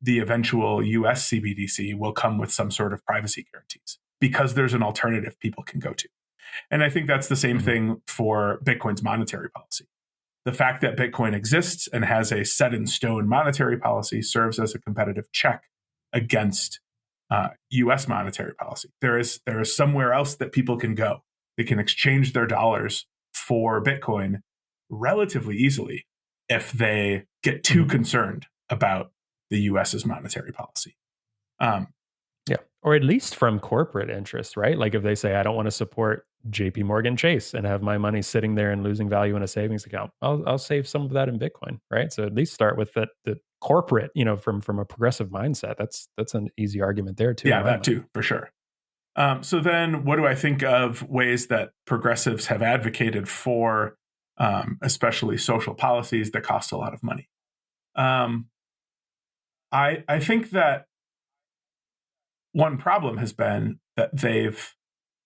the eventual US CBDC will come with some sort of privacy guarantees because there's an alternative people can go to. And I think that's the same thing for Bitcoin's monetary policy. The fact that Bitcoin exists and has a set in stone monetary policy serves as a competitive check against US monetary policy. There is somewhere else that people can go. They can exchange their dollars for Bitcoin relatively easily if they get too concerned about the US's monetary policy. Or at least from corporate interests, right? Like if they say, I don't want to support JP Morgan Chase and have my money sitting there and losing value in a savings account, I'll save some of that in Bitcoin, right? So at least start with the corporate, from a progressive mindset. That's an easy argument there too. Yeah, that too, for sure. So then what do I think of ways that progressives have advocated for, especially social policies that cost a lot of money? I think that one problem has been that they've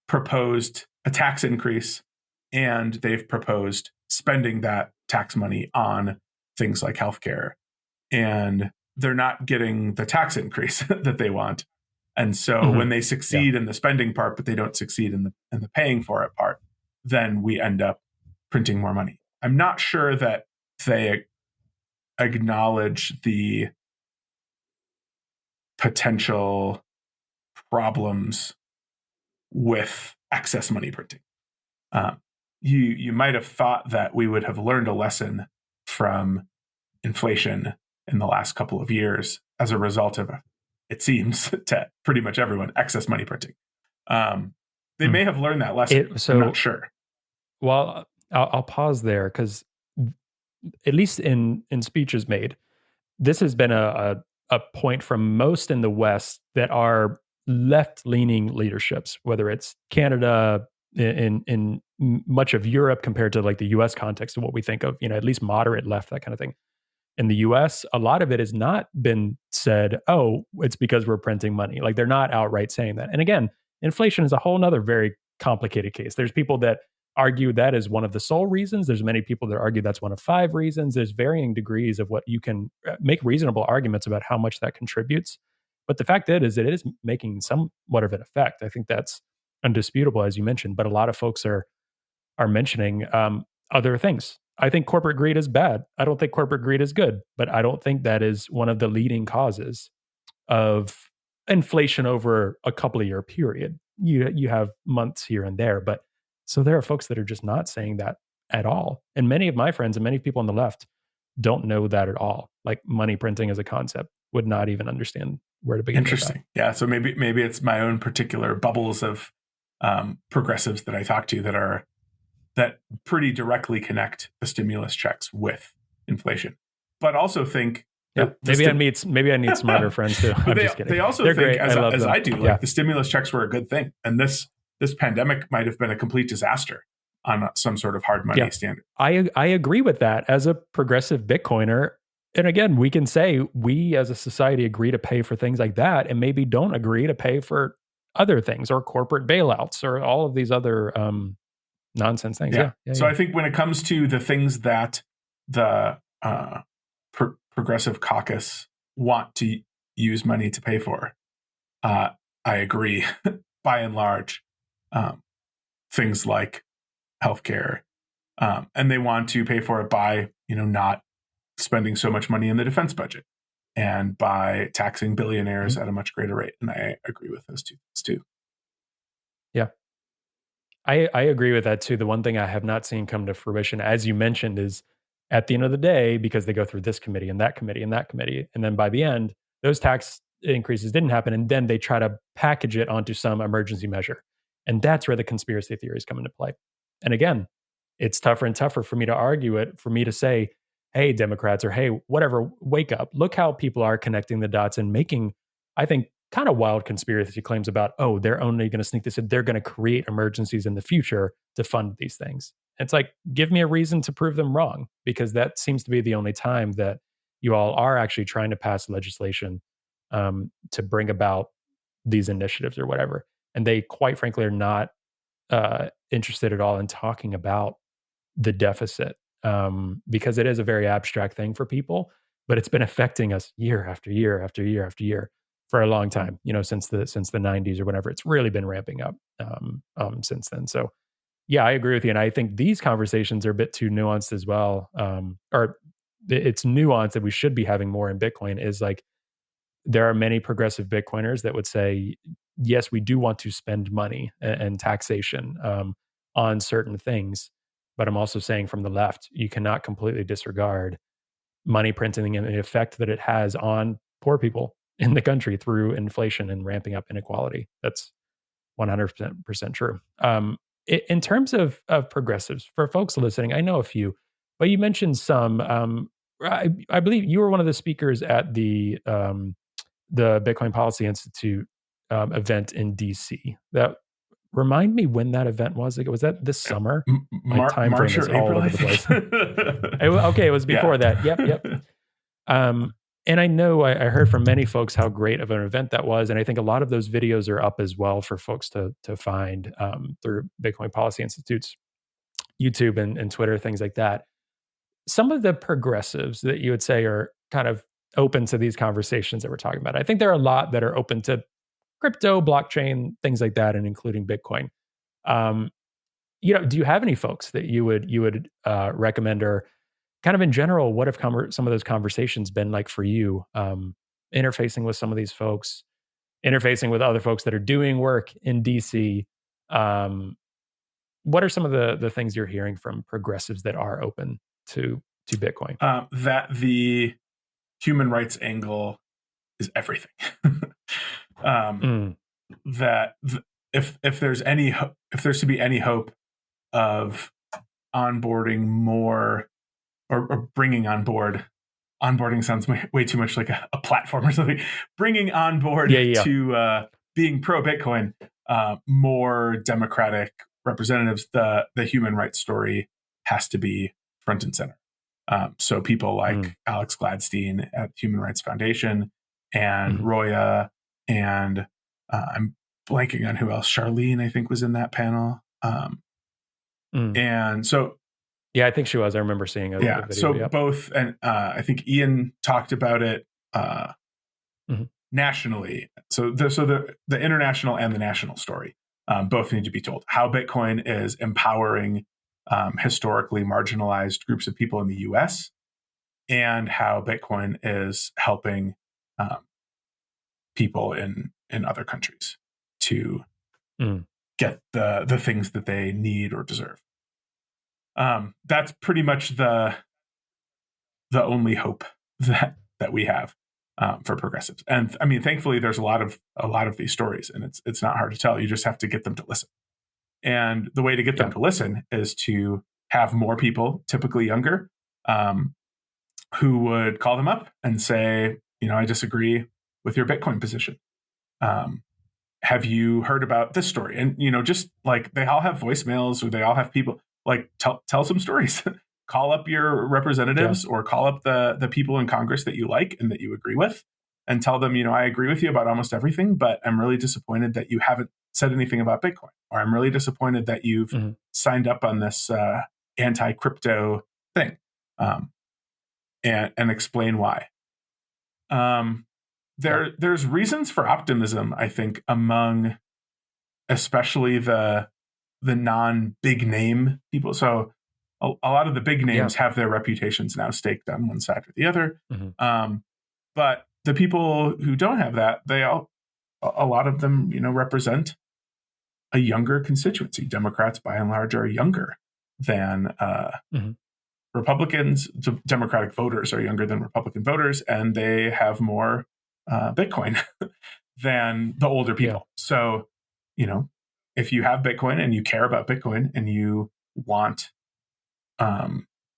proposed a tax increase and they've proposed spending that tax money on things like healthcare, and they're not getting the tax increase that they want. And so when they succeed in the spending part, but they don't succeed in the paying for it part, then we end up printing more money. I'm not sure that they acknowledge the potential problems with excess money printing. You might have thought that we would have learned a lesson from inflation in the last couple of years as a result of, it seems, to pretty much everyone, excess money printing. They may have learned that lesson. I'm not sure. Well, I'll pause there because at least in speeches made, this has been a point from most in the West that are left-leaning leaderships, whether it's Canada, in much of Europe compared to like the US context of what we think of, at least moderate left, that kind of thing. In the US, a lot of it has not been said, oh, it's because we're printing money. Like they're not outright saying that. And again, inflation is a whole nother very complicated case. There's people that argue that is one of the sole reasons. There's many people that argue that's one of 5 reasons. There's varying degrees of what you can make reasonable arguments about how much that contributes. But the fact is that it is making somewhat of an effect. I think that's undisputable, as you mentioned. But a lot of folks are mentioning other things. I think corporate greed is bad. I don't think corporate greed is good, but I don't think that is one of the leading causes of inflation over a couple of year period. You have months here and there, but so there are folks that are just not saying that at all. And many of my friends and many people on the left don't know that at all. Like money printing as a concept, would not even understand where to begin. Interesting. Yeah. So maybe it's my own particular bubbles of progressives that I talk to that are that pretty directly connect the stimulus checks with inflation, but also think Yeah, maybe I need smarter friends too. I'm just kidding. They also They're think, great. I love as them. I do, like the stimulus checks were a good thing, and this pandemic might have been a complete disaster on some sort of hard money standard. I agree with that as a progressive Bitcoiner. And again, we can say we as a society agree to pay for things like that, and maybe don't agree to pay for other things or corporate bailouts or all of these other nonsense things. So I think when it comes to the things that the progressive caucus want to use money to pay for, I agree by and large. Things like healthcare, and they want to pay for it by not spending so much money in the defense budget and by taxing billionaires at a much greater rate. And I agree with those two things too. Yeah. I agree with that too. The one thing I have not seen come to fruition, as you mentioned, is at the end of the day, because they go through this committee and that committee and that committee, and then by the end, those tax increases didn't happen, and then they try to package it onto some emergency measure. And that's where the conspiracy theories come into play. And again, it's tougher and tougher for me to argue it, for me to say, hey, Democrats, or hey, whatever, wake up. Look how people are connecting the dots and making, I think, kind of wild conspiracy claims about, oh, they're only going to sneak this in. They're going to create emergencies in the future to fund these things. It's like, give me a reason to prove them wrong, because that seems to be the only time that you all are actually trying to pass legislation to bring about these initiatives or whatever. And they, quite frankly, are not interested at all in talking about the deficit, because it is a very abstract thing for people, but it's been affecting us year after year after year after year for a long time, since the 90s or whatever. It's really been ramping up since then. So yeah, I agree with you. And I think these conversations are a bit too nuanced as well. Or it's nuanced that we should be having more in Bitcoin is like, there are many progressive Bitcoiners that would say, yes, we do want to spend money and taxation on certain things. But I'm also saying from the left, you cannot completely disregard money printing and the effect that it has on poor people in the country through inflation and ramping up inequality. That's 100% true. In terms of progressives, for folks listening, I know a few, but you mentioned some. I believe you were one of the speakers at the Bitcoin Policy Institute event in DC. That remind me when that event was. Like, was that this summer? My time frame is all over the place. Okay, it was before that. Yep. And I know I heard from many folks how great of an event that was, and I think a lot of those videos are up as well for folks to find through Bitcoin Policy Institute's YouTube and Twitter, things like that. Some of the progressives that you would say are kind of open to these conversations that we're talking about. I think there are a lot that are open to crypto, blockchain, things like that, and including Bitcoin. Do you have any folks that you would recommend, or kind of in general, what have some of those conversations been like for you? Interfacing with some of these folks, interfacing with other folks that are doing work in DC. What are some of the things you're hearing from progressives that are open to Bitcoin? That the human rights angle is everything. That if there's to be any hope of onboarding more or bringing on board, onboarding sounds way too much like a platform or something. Bringing on board to being pro Bitcoin, more democratic representatives, the human rights story has to be front and center. So people like Alex Gladstein at Human Rights Foundation and Roya, and I'm blanking on who else. Charlene, I think, was in that panel. And so, yeah, I think she was. I remember seeing a video. So both, and I think Ian talked about it nationally. So the international and the national story both need to be told. How Bitcoin is empowering historically marginalized groups of people in the U.S., and how Bitcoin is helping people in other countries to get the things that they need or deserve. That's pretty much the only hope that we have for progressives. And I mean, thankfully, there's a lot of these stories, and it's not hard to tell. You just have to get them to listen. And the way to get them to listen is to have more people, typically younger, who would call them up and say, I disagree with your Bitcoin position. Have you heard about this story? And, just like they all have voicemails, or they all have people, like tell some stories. Call up your representatives or call up the people in Congress that you like and that you agree with, and tell them, I agree with you about almost everything, but I'm really disappointed that you haven't said anything about Bitcoin, or I'm really disappointed that you've signed up on this anti-crypto thing, and explain why. There's reasons for optimism, I think, among especially the non-big name people. So a lot of the big names have their reputations now staked on one side or the other. But the people who don't have that, a lot of them, represent a younger constituency. Democrats, by and large, are younger than Republicans. Democratic voters are younger than Republican voters, and they have more Bitcoin than the older people. So, if you have Bitcoin and you care about Bitcoin and you want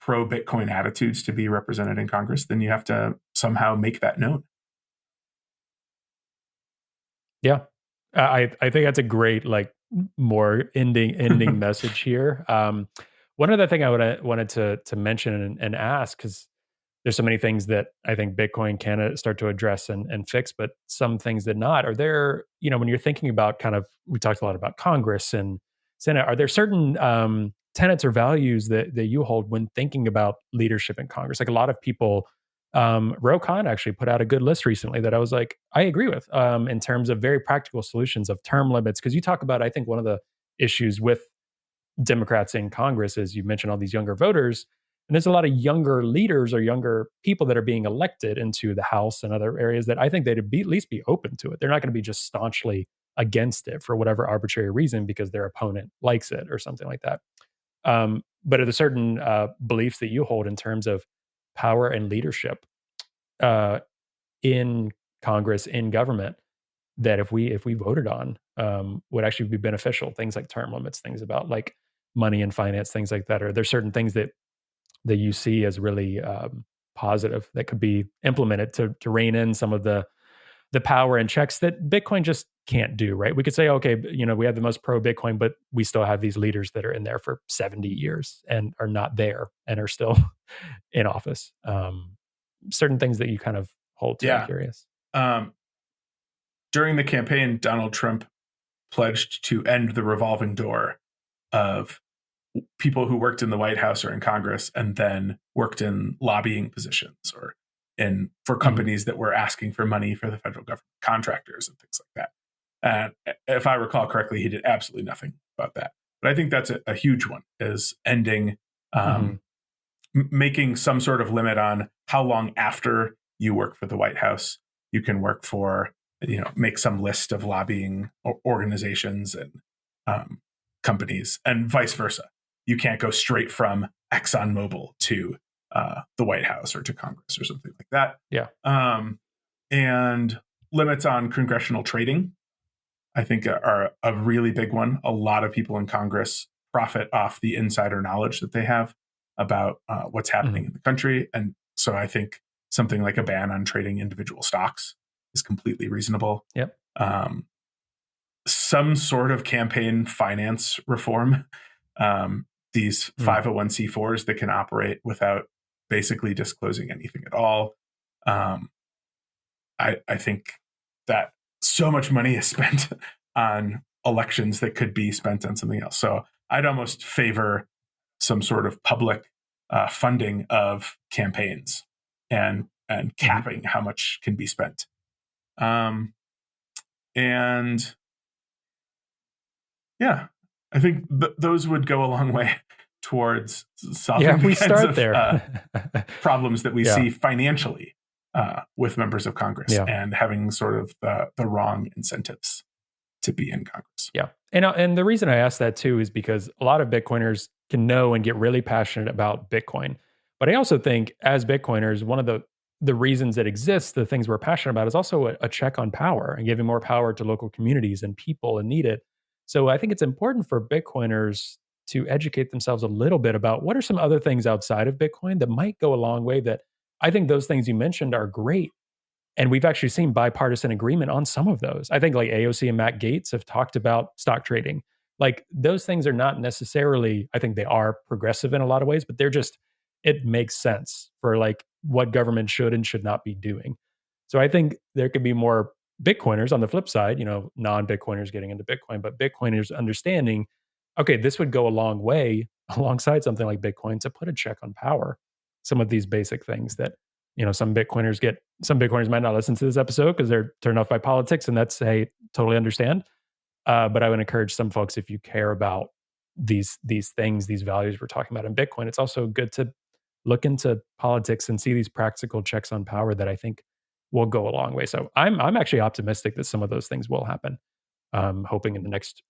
pro-Bitcoin attitudes to be represented in Congress, then you have to somehow make that known. Yeah. I think that's a great, more ending message here. One other thing I wanted to mention and ask, because there's so many things that I think Bitcoin can start to address and fix, but some things that not. Are there, when you're thinking about we talked a lot about Congress and Senate, are there certain tenets or values that you hold when thinking about leadership in Congress? Like a lot of people, Ro Khan actually put out a good list recently that I was like, I agree with, in terms of very practical solutions of term limits. Because you talk about, I think one of the issues with Democrats in Congress is you mentioned all these younger voters, and there's a lot of younger leaders or younger people that are being elected into the House and other areas that I think they'd at least be open to it. They're not going to be just staunchly against it for whatever arbitrary reason because their opponent likes it or something like that. But are there certain beliefs that you hold in terms of power and leadership in Congress, in government, that if we voted on would actually be beneficial? Things like term limits, things about like money and finance, things like that. Are there certain things that you see as really positive that could be implemented to rein in some of the power and checks that Bitcoin just can't do, right? We could say, okay, we have the most pro Bitcoin, but we still have these leaders that are in there for 70 years and are not there and are still in office. Certain things that you kind of hold to, I'm curious. During the campaign, Donald Trump pledged to end the revolving door of people who worked in the White House or in Congress and then worked in lobbying positions or for companies that were asking for money for the federal government, contractors and things like that. And if I recall correctly, he did absolutely nothing about that. But I think that's a huge one, is ending, making some sort of limit on how long after you work for the White House you can work for, make some list of lobbying organizations and companies, and vice versa. You can't go straight from ExxonMobil to the White House or to Congress or something like that. And limits on congressional trading, I think, are a really big one. A lot of people in Congress profit off the insider knowledge that they have about what's happening in the country. And so I think something like a ban on trading individual stocks is completely reasonable. Some sort of campaign finance reform. These 501c4s that can operate without basically disclosing anything at all. I think that so much money is spent on elections that could be spent on something else. So I'd almost favor some sort of public funding of campaigns and capping how much can be spent. And yeah, I think those would go a long way towards solving the kinds of problems that we see financially with members of Congress and having sort of the wrong incentives to be in Congress. And the reason I ask that too is because a lot of Bitcoiners can know and get really passionate about Bitcoin. But I also think as Bitcoiners, one of the reasons it exists, the things we're passionate about, is also a check on power and giving more power to local communities and people that need it. So I think it's important for Bitcoiners to educate themselves a little bit about what are some other things outside of Bitcoin that might go a long way. That I think those things you mentioned are great. And we've actually seen bipartisan agreement on some of those. I think like AOC and Matt Gaetz have talked about stock trading. Like those things are not necessarily, I think they are progressive in a lot of ways, but they're just, it makes sense for like what government should and should not be doing. So I think there could be more Bitcoiners on the flip side, non-Bitcoiners getting into Bitcoin, but Bitcoiners understanding, okay, this would go a long way alongside something like Bitcoin to put a check on power. Some of these basic things that some Bitcoiners might not listen to this episode because they're turned off by politics, and that's, hey, totally understand. But I would encourage some folks, if you care about these things, these values we're talking about in Bitcoin, it's also good to look into politics and see these practical checks on power that I think will go a long way. So I'm actually optimistic that some of those things will happen. Hoping in the next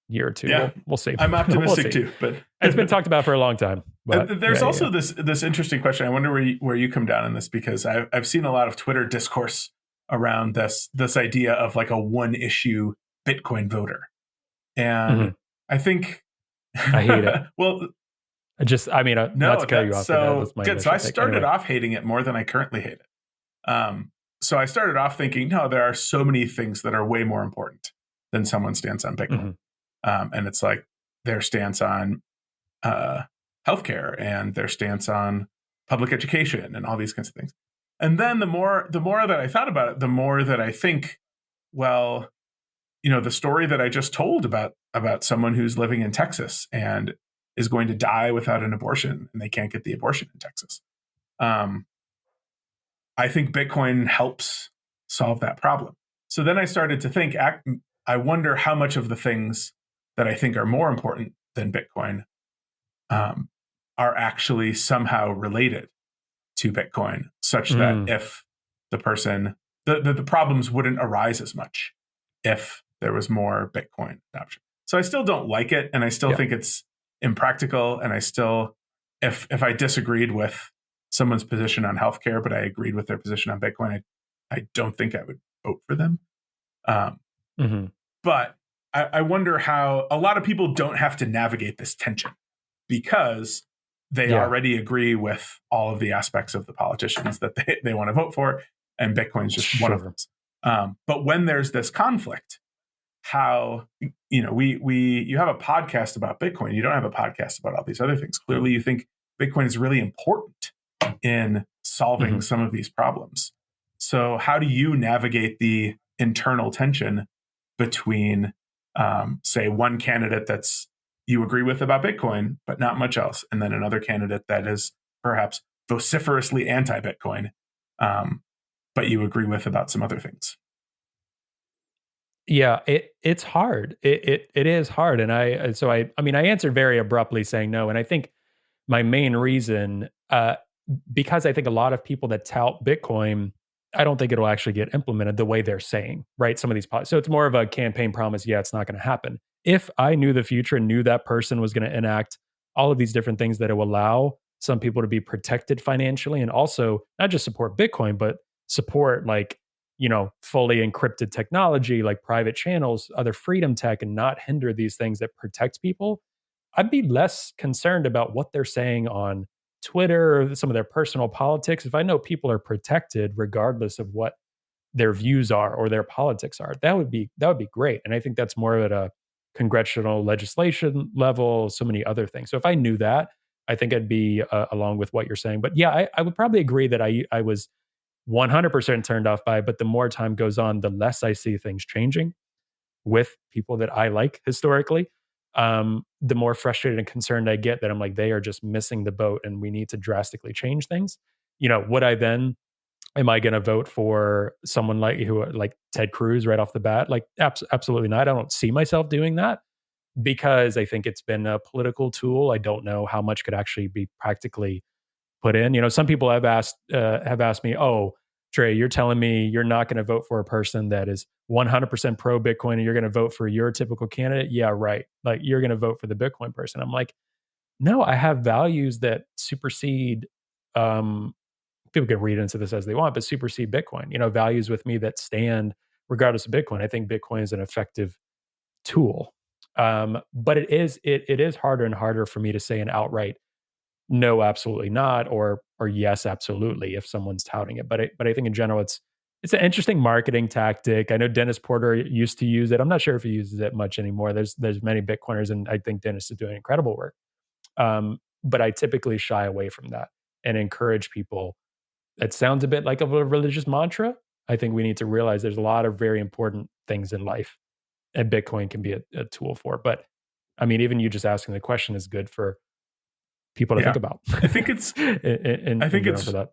year or two. Yeah, we'll see. I'm optimistic we'll see. too, but it's been talked about for a long time. But there's also this interesting question. I wonder where you come down on this, because I've seen a lot of Twitter discourse around this idea of like a one issue Bitcoin voter, and I think I hate it. Well, not to cut you off. So good. So I started off hating it more than I currently hate it. So I started off thinking, no, there are so many things that are way more important than someone's stance on Bitcoin. And it's like their stance on healthcare and their stance on public education and all these kinds of things. And then the more that I thought about it, the more that I think, well, the story that I just told about someone who's living in Texas and is going to die without an abortion, and they can't get the abortion in Texas. I think Bitcoin helps solve that problem. So then I started to think, I wonder how much of the things that I think are more important than Bitcoin are actually somehow related to Bitcoin, such that if the person, the problems wouldn't arise as much if there was more Bitcoin adoption. So I still don't like it, and I still think it's impractical, and I still, if I disagreed with someone's position on healthcare, but I agreed with their position on Bitcoin, I don't think I would vote for them. But I wonder how a lot of people don't have to navigate this tension because they already agree with all of the aspects of the politicians that they want to vote for, and Bitcoin's just one of them. But when there's this conflict, how, you have a podcast about Bitcoin, you don't have a podcast about all these other things. Clearly, you think Bitcoin is really important in solving some of these problems. So how do you navigate the internal tension between, say, one candidate that's you agree with about Bitcoin, but not much else, and then another candidate that is perhaps vociferously anti-Bitcoin, but you agree with about some other things? Yeah, it's hard. It is hard, and I answered very abruptly saying no, and I think my main reason, because I think a lot of people that tout Bitcoin, I don't think it'll actually get implemented the way they're saying, right? Some of these, so it's more of a campaign promise. Yeah, it's not going to happen. If I knew the future and knew that person was going to enact all of these different things that will allow some people to be protected financially, and also not just support Bitcoin, but support fully encrypted technology, like private channels, other freedom tech, and not hinder these things that protect people, I'd be less concerned about what they're saying on Twitter or some of their personal politics. If I know people are protected regardless of what their views are or their politics are, that would be great. And I think that's more at a congressional legislation level, so many other things. So if I knew that, I think I'd be along with what you're saying. But yeah, I would probably agree that I was 100% turned off by it. But the more time goes on, the less I see things changing with people that I like historically. The more frustrated and concerned I get that I'm like, they are just missing the boat and we need to drastically change things. Would I then, am I going to vote for someone like Ted Cruz right off the bat? Like, absolutely not. I don't see myself doing that because I think it's been a political tool. I don't know how much could actually be practically put in. Some people have asked me, "Oh, Trey, you're telling me you're not going to vote for a person that is 100% pro Bitcoin and you're going to vote for your typical candidate?" Yeah, right. Like, you're going to vote for the Bitcoin person. I'm like, no, I have values that supersede, people can read into this as they want, but supersede Bitcoin, values with me that stand regardless of Bitcoin. I think Bitcoin is an effective tool. But it is harder and harder for me to say an outright no, absolutely not, or yes, absolutely if someone's touting it. But I think in general it's an interesting marketing tactic. I know Dennis Porter used to use it. I'm not sure if he uses it much anymore. There's many Bitcoiners, and I think Dennis is doing incredible work. But I typically shy away from that and encourage people. It sounds a bit like a religious mantra. I think we need to realize there's a lot of very important things in life, and Bitcoin can be a tool for. But I mean, even you just asking the question is good for people to think about. I think it's in I think general it's for that.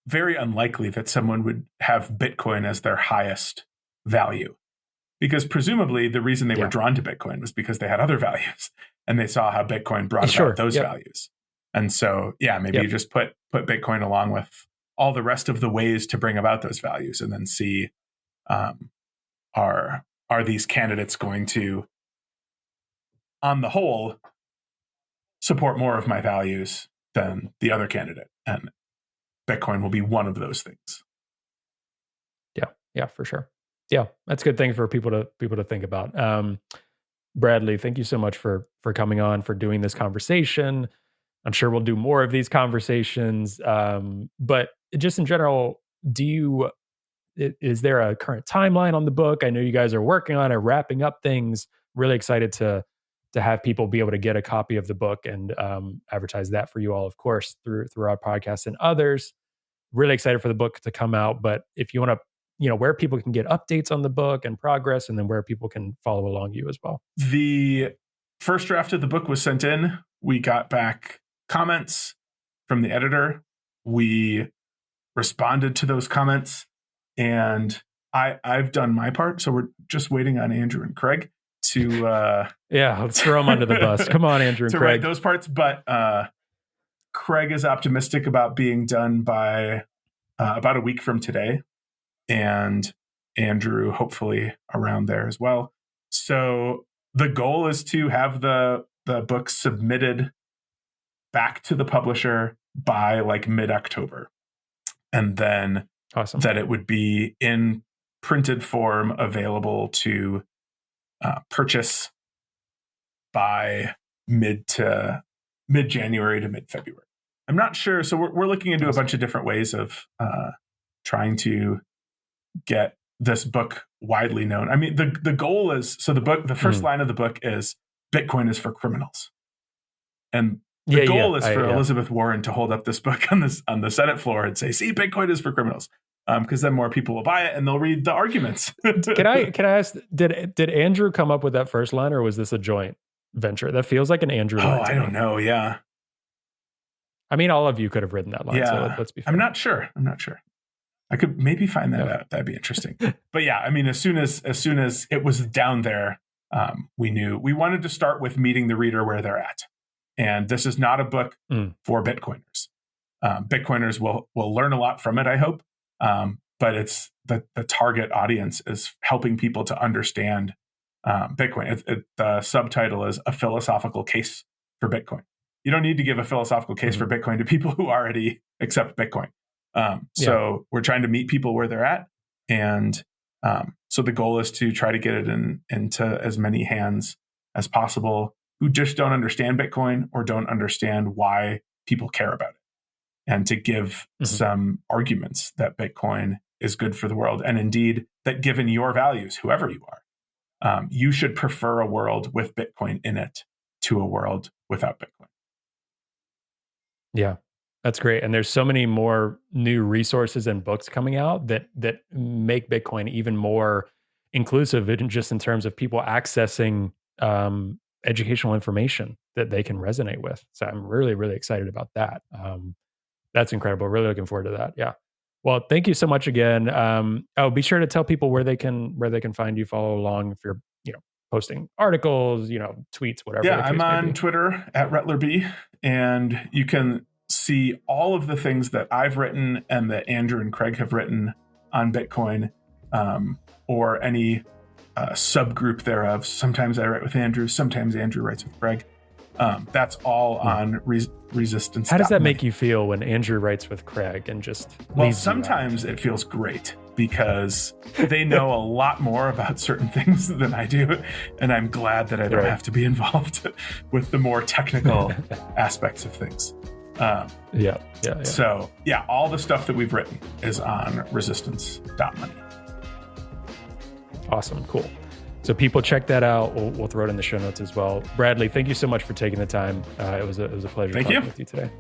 very unlikely that someone would have Bitcoin as their highest value, because presumably the reason they were drawn to Bitcoin was because they had other values and they saw how Bitcoin brought about those values. And so, maybe you just put Bitcoin along with all the rest of the ways to bring about those values, and then see are these candidates going to, on the whole, support more of my values than the other candidate, and Bitcoin will be one of those things. Yeah, for sure. Yeah, that's a good thing for people to think about. Bradley, thank you so much for coming on, for doing this conversation. I'm sure we'll do more of these conversations. But just in general, is there a current timeline on the book? I know you guys are working on it, wrapping up things. Really excited to have people be able to get a copy of the book and advertise that for you all, of course, through our podcast and others. Really excited for the book to come out. But if you want to, where people can get updates on the book and progress, and then where people can follow along you as well. The first draft of the book was sent in. We got back comments from the editor. We responded to those comments, and I've done my part. So we're just waiting on Andrew and Craig to let's throw them under the bus. Come on, Andrew and to Craig. write those parts. But Craig is optimistic about being done by about a week from today, and Andrew hopefully around there as well. So the goal is to have the book submitted back to the publisher by like mid-October, and then that it would be in printed form available to purchase by mid-January to mid-February. I'm not sure. So we're looking into a bunch of different ways of trying to get this book widely known. I mean, the goal is, so the first line of the book is Bitcoin is for criminals. And the goal is for Elizabeth Warren to hold up this book on the Senate floor and say, see, Bitcoin is for criminals. Because then more people will buy it and they'll read the arguments. Can I ask, did Andrew come up with that first line, or was this a joint venture? That feels like an Andrew line. I don't know. Yeah. I mean, all of you could have written that line. Yeah. So let's be fair. I'm not sure. I could maybe find that out. That'd be interesting. But yeah, I mean, as soon as it was down there, we knew we wanted to start with meeting the reader where they're at. And this is not a book for Bitcoiners. Bitcoiners will learn a lot from it, I hope. But it's the target audience is helping people to understand Bitcoin. The subtitle is A Philosophical Case for Bitcoin. You don't need to give a philosophical case for Bitcoin to people who already accept Bitcoin. So we're trying to meet people where they're at. And so the goal is to try to get it into as many hands as possible who just don't understand Bitcoin or don't understand why people care about it. And to give some arguments that Bitcoin is good for the world. And indeed, that given your values, whoever you are, you should prefer a world with Bitcoin in it to a world without Bitcoin. Yeah, that's great. And there's so many more new resources and books coming out that make Bitcoin even more inclusive, just in terms of people accessing educational information that they can resonate with. So I'm really, really excited about that. That's incredible. Really looking forward to that. Yeah. Well, thank you so much again. Be sure to tell people where they can find you, follow along if you're, posting articles, tweets, whatever. Yeah, I'm on Twitter at RettlerB, and you can see all of the things that I've written and that Andrew and Craig have written on Bitcoin, or any subgroup thereof. Sometimes I write with Andrew, sometimes Andrew writes with Craig. That's all on resistance. How does that make you feel when Andrew writes with Craig and just Well, sometimes it feels great because they know a lot more about certain things than I do, and I'm glad that I don't have to be involved with the more technical aspects of things. So all the stuff that we've written is on resistance.money. Awesome, cool. So people check that out. We'll throw it in the show notes as well. Bradley, thank you so much for taking the time. It was a pleasure talking with you today.